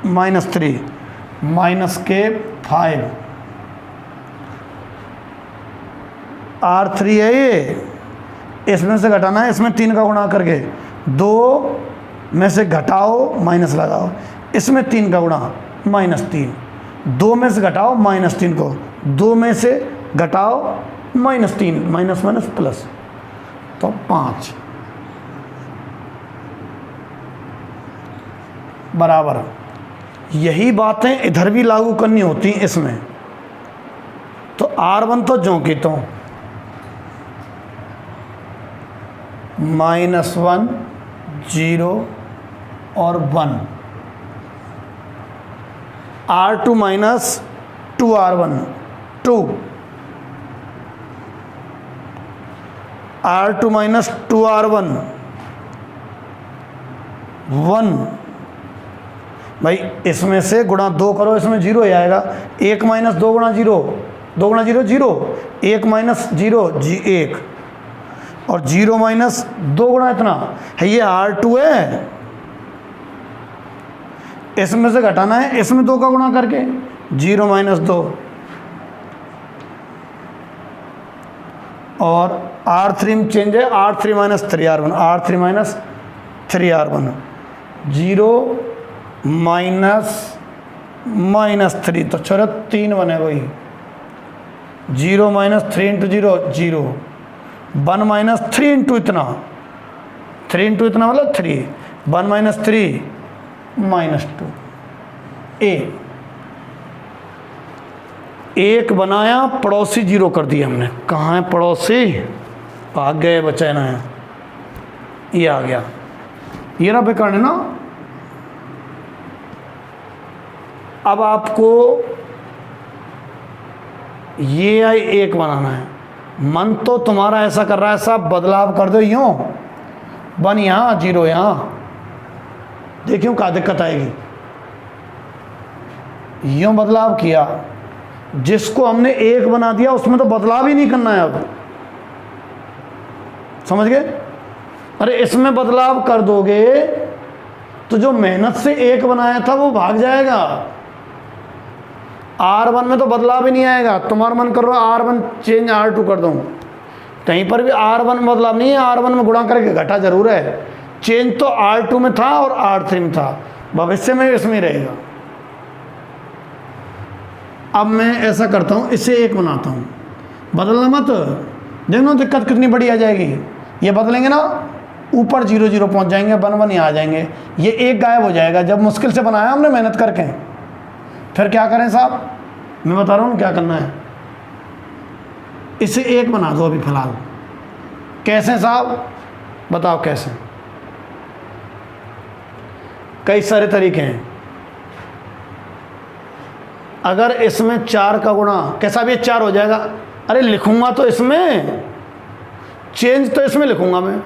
- 3, माइनस के 5, R3 है ये, इसमें से घटाना है, इसमें 3 का गुणा करके 2 में से घटाओ माइनस लगाओ, इसमें 3 का गुणा -3, 2 में से घटाओ -3 को, 2 में से घटाओ -3, माइनस माइनस प्लस, तो 5 बराबर। यही बातें इधर भी लागू करनी होती हैं इसमें। तो R1 तो ज्यों की त्यों -1, 0 और 1, R2 minus 2R1 2, R2 minus 2R1 1। भाई इसमें से गुणा 2 करो, इसमें 0 ही आएगा। 1 माइनस 2 गुणा 0, 2 गुणा 0 0, 1 माइनस 0 1, और 0 माइनस 2 गुणा इतना है, ये R2 है। इसमें से घटाना है, इसमें 2 का गुणा करके 0 माइनस 2, और R3 में चेंज है, R3 minus 3R1, R3 minus 3R1, 0 minus 3, तो छोरा 3 बने वही, 0 माइनस 3 इंटू 0 0, 1 माइनस 3 इंटू इतना, 3 इंटू इतना मतलब 3, 1 माइनस 3 -2, एक बनाया, पड़ोसी 0 कर दिया हमने। कहाँ है पड़ोसी? भाग गए, बचे ना है, ये आ गया, ये ना बेकार है ना। अब आपको ये आई 1 बनाना है। मन तो तुम्हारा ऐसा कर रहा है, साहब बदलाव कर दो यूँ, 1 यहाँ 0 यहाँ, देखियो क्या दिक्कत आएगी। यूँ बदलाव किया, जिसको हमने 1 बना दिया उसमें तो बदलाव ही नहीं करना है अब, समझ गए? अरे इसमें बदलाव कर दोगे तो जो मेहनत से 1 बनाया था वो भाग जाएगा। R1 में तो बदलाव ही नहीं आएगा। तुम्हारा मन कर रहा है R1 चेंज R2 कर दूं, कहीं पर भी R1 में बदलाव नहीं है, R1 में गुणा करके घटा जरूर है। चेंज तो R2 में था और R3 में था, भविष्य में इसमें रहेगा। अब मैं ऐसा करता हूँ, इसे 1 बनाता हूँ, बदलना मत, देखो दिक्कत कितनी बड़ी आ जाएगी। ये बदलेंगे ना, ऊपर 0 0 पहुँच जाएंगे, 1 1 यहाँ आ जाएंगे, ये 1 गायब हो जाएगा। जब मुश्किल से बनाया हमने मेहनत करके, फिर क्या करें साहब, मैं बता रहा हूँ क्या करना है। इसे 1 बना दो अभी फिलहाल। कैसे साहब बताओ कैसे? कई सारे तरीके हैं। अगर इसमें 4 का गुणा, कैसा भी 4 हो जाएगा। अरे लिखूंगा तो इसमें, चेंज तो इसमें लिखूंगा मैं।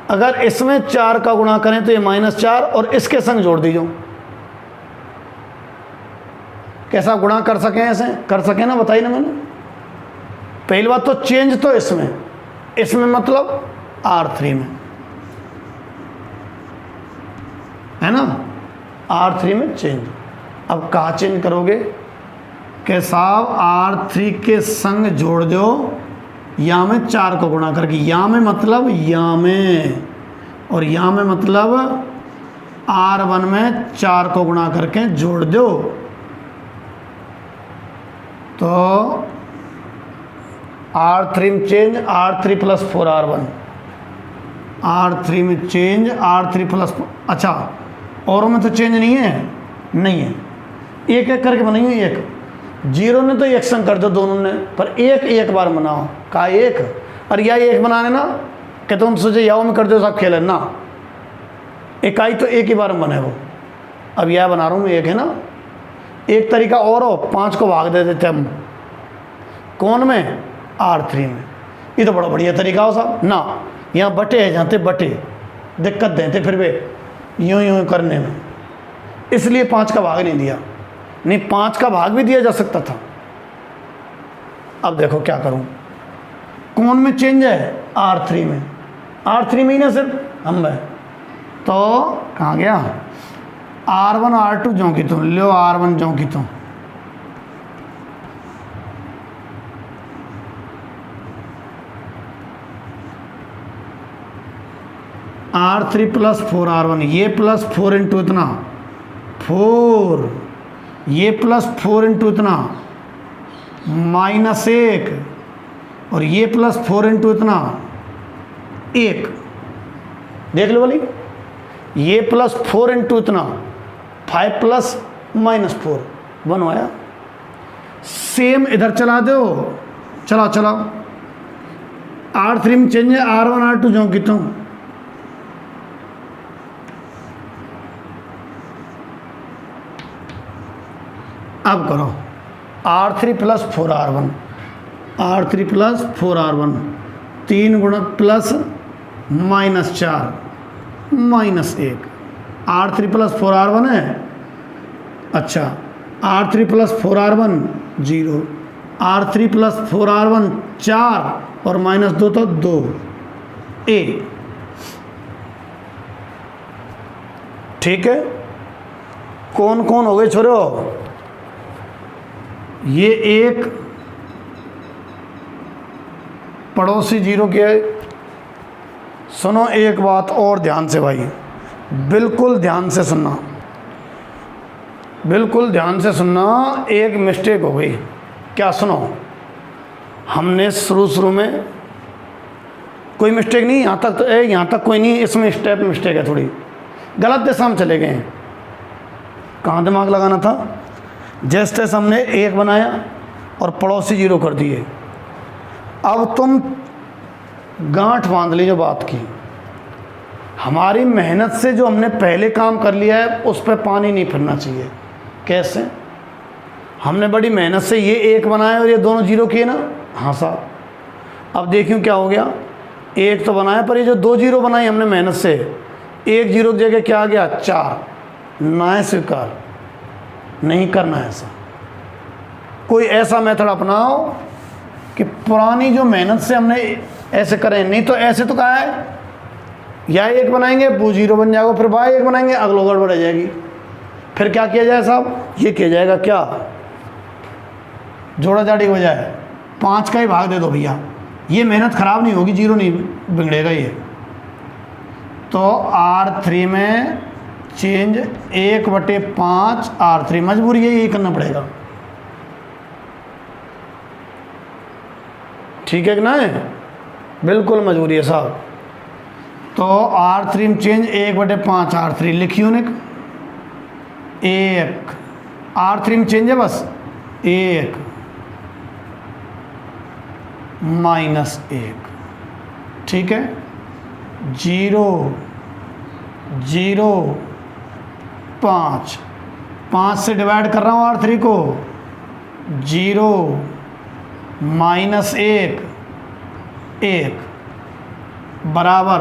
अगर इसमें 4 का गुणा करें तो ये -4 और इसके संग जोड़ दीजिए। कैसा गुणा कर सकें, ऐसे कर सकें ना, बताइए ना मैंने। पहली बात तो चेंज तो इसमें, इसमें मतलब R3 में है ना, R3 में चेंज। अब कहाँ चेंज करोगे कि साहब R3 के संग जोड़ दो, या में 4 को गुणा करके, या में मतलब या में, और या में मतलब R1 में 4 को गुणा करके जोड़ दो, तो R3 में change R3 plus 4R1, R3 में चेंज R3 प्लस, अच्छा औरों में तो चेंज नहीं है, नहीं है, एक एक करके बनाइए। 1 0 ने तो 1 संग कर दो दोनों ने, पर एक बार बनाओ। का 1 और या 1 बनाने ना कि तुम सोचे याओ में कर दो सब खेले ना, इकाई तो एक ही बार में बने वो। अब यह बना रहा हूँ मैं, 1 है ना। एक तरीका और हो, 5 को भाग दे देते हम, कौन में? R3 में। ये तो बड़ा बढ़िया तरीका हो साहब ना, यहाँ बटे है जाते बटे, दिक्कत देते फिर वे यूँ यूँ करने में, इसलिए 5 का भाग नहीं दिया। नहीं 5 का भाग भी दिया जा सकता था। अब देखो क्या करूँ, कौन में चेंज है? R3 में। R3 में ही ना सिर्फ हम है, तो कहाँ गया R1 R2 जो की तुम लो, R1 जो की तुम R3 प्लस 4R1, ये प्लस 4 इंटू इतना 4, ये प्लस 4 इंटू इतना -1, और ये प्लस 4 इंटू इतना 1। देख लो बोली, ये प्लस 4 इंटू इतना 5 प्लस -4 1 आया। सेम इधर चला दो, चला चला R3 में चेंज है, R1 R2 जो की तुम अब करो R3 plus 4R1, R3 plus 4R1 3 गुणा प्लस -4 -1, R3 प्लस 4R1 है। अच्छा, R3 plus 4R1 0, R3 plus 4R1 4 और -2 तो 2 A। ठीक है, कौन कौन हो गए छोरो? ये एक पड़ोसी जीरो के। सुनो एक बात और ध्यान से भाई, बिल्कुल ध्यान से सुनना, बिल्कुल ध्यान से सुनना। एक मिस्टेक हो गई। क्या? सुनो, हमने शुरू में कोई मिस्टेक नहीं, यहाँ तक तो यहाँ तक कोई नहीं, इसमें स्टेप मिस्टेक है, थोड़ी गलत दिशा में चले गए हैं। कहाँ दिमाग लगाना था? जैसे तैसे हमने एक बनाया और पड़ोसी जीरो कर दिए। अब तुम गांठ बांध ली जो बात की, हमारी मेहनत से जो हमने पहले काम कर लिया है उस पर पानी नहीं फिरना चाहिए। कैसे? हमने बड़ी मेहनत से ये एक बनाया और ये दोनों जीरो किए ना। हाँ साहब, अब देखियो क्या हो गया, एक तो बनाया पर ये जो 2 जीरो बनाई हमने मेहनत से, 1 जीरो की जगह क्या आ गया 4। ना स्वीकार नहीं करना है ऐसा। कोई ऐसा मेथड अपनाओ कि पुरानी जो मेहनत से हमने ऐसे करें, नहीं तो ऐसे तो कहा है या एक बनाएंगे वो जीरो बन जाएगा, फिर बाय एक बनाएंगे अगलो गड़बड़ रह जाएगी। फिर क्या किया जाए साहब? ये किया जाएगा क्या, जोड़ा जाड़ी हो जाए, 5 का ही भाग दे दो भैया, ये मेहनत खराब नहीं होगी, जीरो नहीं बिगड़ेगा ये। तो R3 में चेंज 1/5 R3, मजबूरी है, यही करना पड़ेगा। ठीक है कि ना? बिल्कुल मजबूरी है साहब। तो R3 में चेंज 1/5 R3 लिखियो ने, 1 R3 में चेंज है बस 1 -1। ठीक है, 0 0 5 से डिवाइड कर रहा हूँ R3 को, 0 -1 1 बराबर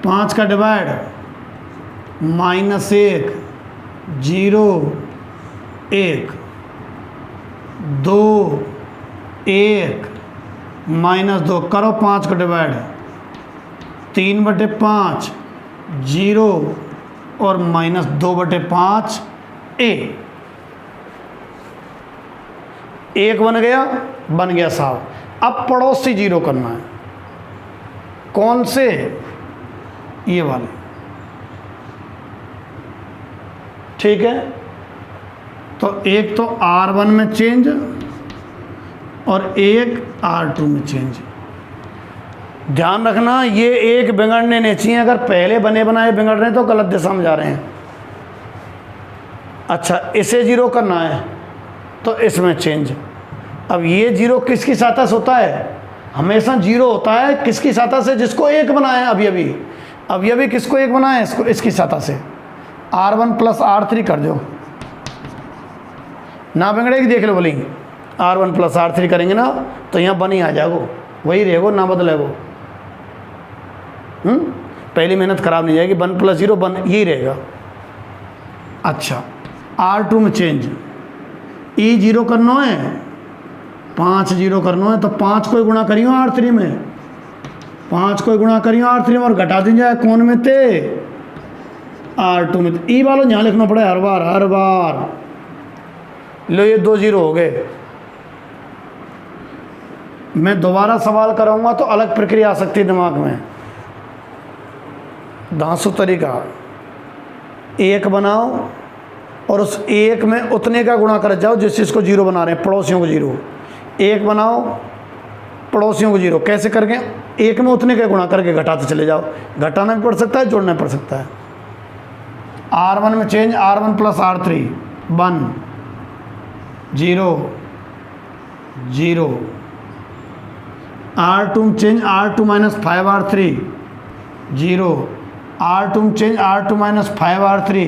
5 का डिवाइड -1 0 1 2 1 -2 करो 5 का डिवाइड 3/5 0 और -2/5 A। 1 बन गया साहब। अब पड़ोसी जीरो करना है। कौन से? ये वाले। ठीक है, तो एक तो R1 में चेंज और एक R2 में चेंज। ध्यान रखना, ये एक बिगड़ने नहीं चाहिए। अगर पहले बने बनाए बिगड़ रहे हैं तो गलत दिशा में जा रहे हैं। अच्छा, इसे जीरो करना है तो इसमें चेंज। अब ये जीरो किसकी सहायता से होता है? हमेशा जीरो होता है किसकी सहायता से? जिसको एक बनाया अभी अभी किसको एक बनाया? इसको, इसकी सहायता से। R1 प्लस R3 कर दो, ना बिगड़ेगी। देख लो बोलेंगे R1 प्लस R3 करेंगे ना तो यहाँ बन ही आ जाएगो, वही रहेगो, ना बदलेगो। पहली मेहनत खराब नहीं जाएगी। 1 + 0 1 यही रहेगा। अच्छा, R2 में चेंज, E 0 करना है, 5 0 करना है, तो 5 को गुणा करियो R3 में, 5 को गुणा करियो R3 में और घटा दी जाए कौन में थे R2 में, तो ई वालों यहाँ लिखना पड़े हर बार। लो ये 2 0 हो गए। मैं दोबारा सवाल कराऊंगा तो अलग प्रक्रिया आ सकती है दिमाग में। धांसू तरीका, 1 बनाओ और उस 1 में उतने का गुणा कर जाओ जिस चीज़ को 0 बना रहे हैं, पड़ोसियों को 0। 1 बनाओ, पड़ोसियों को 0, कैसे करके? 1 में उतने का गुणा करके घटाते चले जाओ। घटाना भी पड़ सकता है, जोड़ना भी पड़ सकता है। R1 में change, R1 plus R3 1 0 0। R2 में change, R2 minus 5R3 0। R2 में चेंज, R2 माइनस 5R3,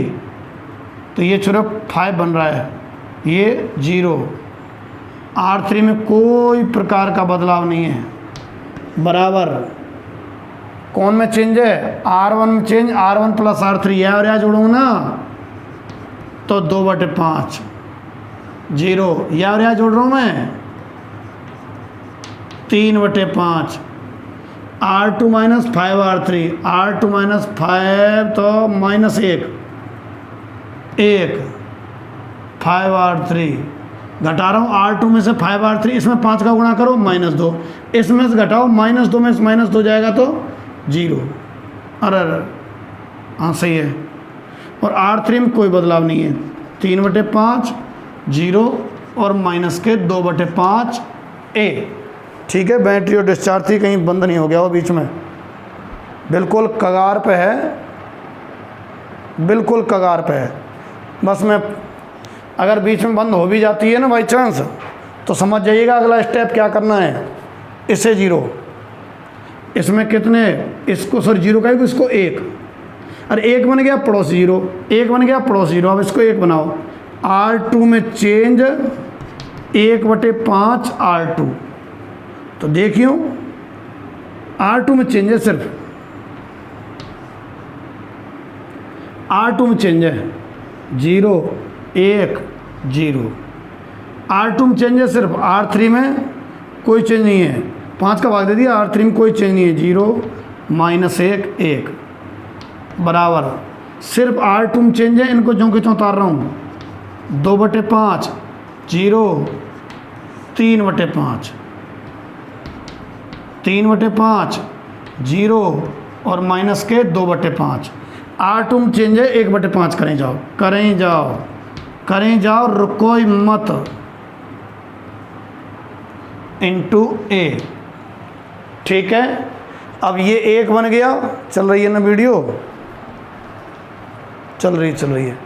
तो ये सिर्फ 5 बन रहा है, ये 0। R3 में कोई प्रकार का बदलाव नहीं है, बराबर। कौन में चेंज है? R1 में चेंज, R1 प्लस R3, यह और यह जोड़ूंगा ना तो 2/5 0, यह और यह जोड़ रहा हूँ मैं 3/5। R2 minus 5R3, R2 minus 5 तो माइनस 1 5R3 घटा रहा हूँ। R2 में से 5R3, इसमें 5 का गुणा करो -2, इसमें से घटाओ -2 में से -2 जाएगा तो 0। अरे हाँ सही है। और R3 में कोई बदलाव नहीं है, 3/5 0 और माइनस के 2/5 A। ठीक है, बैटरी और डिस्चार्ज थी, कहीं बंद नहीं हो गया वो बीच में, बिल्कुल कगार पे है, बिल्कुल कगार पे है। बस मैं अगर बीच में बंद हो भी जाती है ना बाई चांस, तो समझ जाइएगा अगला स्टेप क्या करना है। इसे 0, इसमें कितने, इसको सर 0 का इसको 1, अरे 1 बन गया पड़ोसी 0, 1 बन गया पड़ोसी 0, अब इसको 1 बनाओ। R2 में चेंज 1/5 R2, तो देखियो R2 में चेंज है, सिर्फ R2 में चेंज है 0 1 0। R2 में चेंज है सिर्फ, R3 में कोई चेंज नहीं है, 5 का भाग दे दिया, R3 में कोई चेंज नहीं है, 0 -1 1 बराबर। सिर्फ R2 में चेंज है, इनको जो कि त्यों उतार रहा हूँ, 2/5 0 3/5 3/5 0 और माइनस के 2/5। R2 में चेंज है, 1/5 करें जाओ, करें जाओ, करें जाओ, रुको ही मत, इंटू A। ठीक है, अब ये 1 बन गया। चल रही है ना वीडियो? चल रही है।